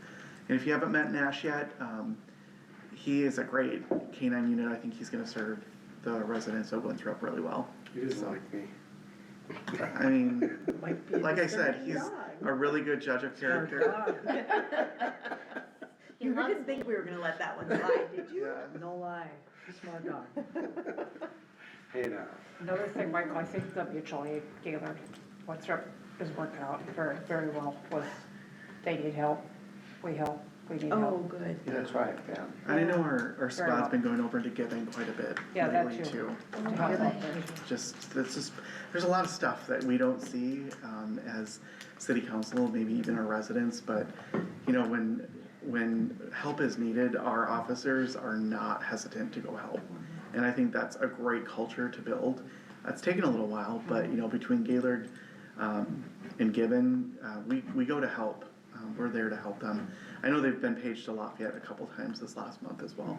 And if you haven't met Nash yet, he is a great canine unit, I think he's gonna serve the residents of Winthrop really well. He doesn't So, like me. I mean, Might be a like I said, disturbing he's dog. a really good judge of character. You didn't think we were gonna let that one slide, did you? Yeah. No lie, smart dog. Hey now. Another thing, Michael, I think the mutual aid Gaylord, Winthrop is working out very, very well with, they need help, we help, we need Oh, help. good. That's right, yeah. And I know our Very squad's well. been going over to Gibbon quite a bit Yeah, that lately too. too. To help out there. There's a lot of stuff that we don't see, as city council, maybe even our residents, but, you know, when help is needed, our officers are not hesitant to go help. And I think that's a great culture to build. It's taken a little while, but, you know, between Gaylord, and Gibbon, we go to help. We're there to help them. I know they've been paged to Lafayette a couple times this last month as well.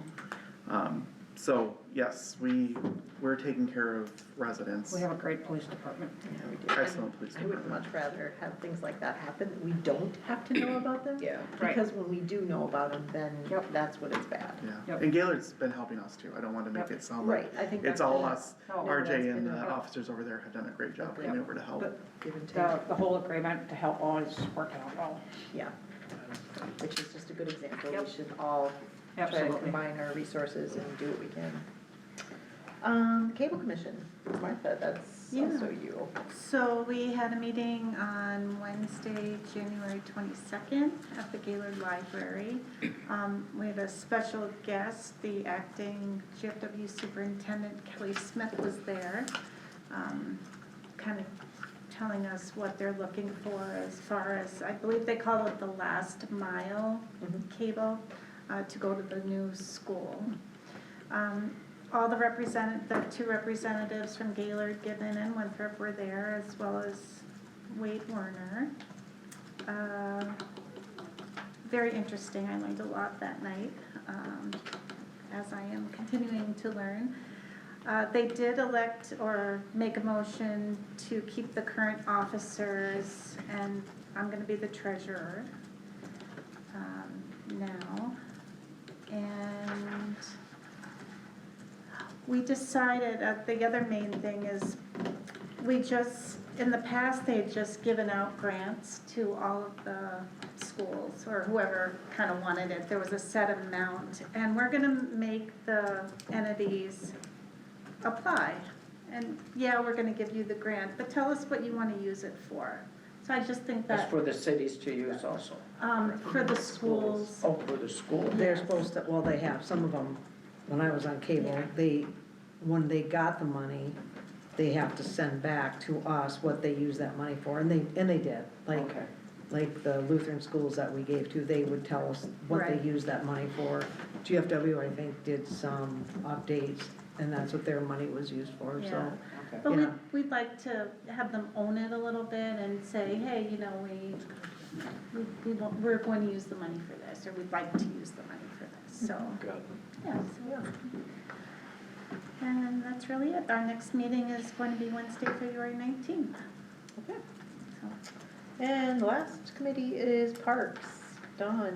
So, yes, we're taking care of residents. We have a great police department. Yeah, we do. Excellent police I would department. much rather have things like that happen, we don't have to know about them. Yeah. Right. Because when we do know about them, then Yep. that's when it's bad. Yeah, Yep. and Gaylord's been helping us too. I don't want to make Yep. it sound like Right, I think it's that's all good. us. No, RJ that's and good. the officers over there have done a great job coming over to help. But Give and take, the whole agreement to help always working out well. yeah. Which is just a good example, we Yep. should all try to Absolutely. combine our resources and do what we can. Cable Commission, Martha, that's Yeah. also you. So we had a meeting on Wednesday, January 22nd at the Gaylord Library. We had a special guest, the acting GFW Superintendent Kelly Smith was there, kind of telling us what they're looking for as far as, I believe they call it the last mile cable to go to the new school. All the two representatives from Gaylord, Gibbon, and Winthrop were there, as well as Wade Werner. Very interesting, I learned a lot that night, as I am continuing to learn. They did elect or make a motion to keep the current officers, and I'm gonna be the treasurer now. And we decided, the other main thing is, in the past, they had just given out grants to all of the schools, or whoever kind of wanted it. There was a set amount, and we're gonna make the entities apply and yeah, we're gonna give you the grant, but tell us what you wanna use it for. So I just think That's that, for the cities to use also. for the schools, Oh, for the school. They're supposed to, well, they have, some of them, when I was on cable, Yeah. when they got the money, they have to send back to us what they use that money for, and they did. Okay. Like the Lutheran schools that we gave to, they would tell us what they Right. used that money for. GFW, I think, did some updates, and that's what their money was used for, so. Yeah. Okay. but Yeah. we'd like to have them own it a little bit and say, hey, you know, we're going to use the money for this, or we'd like to use the money for this, so. Good. Yeah, so. And that's really it. Our next meeting is going to be Wednesday, February 19th. Okay. So, And the last committee is Parks. Dawn,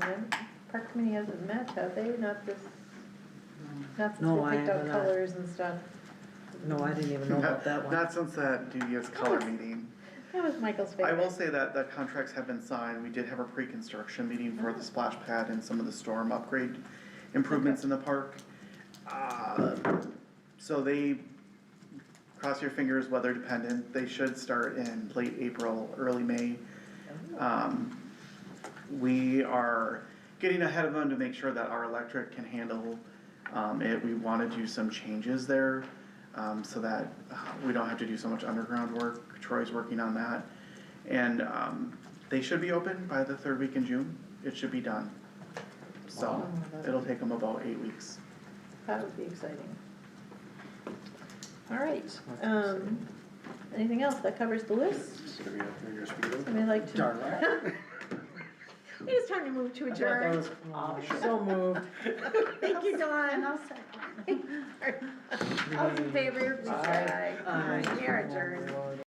Park Committee hasn't met, have they? Not since No, we I picked out haven't. colors and stuff. No, I didn't even know about that one. Not since that dubious color meeting. That was Michael's I favorite. will say that the contracts have been signed, we did have a pre-construction meeting for the splash pad and some of the storm upgrade improvements in the park. So they, cross your fingers, weather dependent, they should start in late April, early May. We are getting ahead of them to make sure that our electric can handle it. We wanna do some changes there, so that we don't have to do so much underground work. Troy's working on that. And they should be open by the third week in June. It should be done. So it'll take them about 8 weeks. That would be exciting. All right, anything else that covers the list? It's gonna be up there, your speedo. Somebody like to? Darn right. It is time to move to I thought that adjourn. was, so moved. Thank you, and Dawn. I'll second. All those in favor, please say aye. Aye. We are adjourned.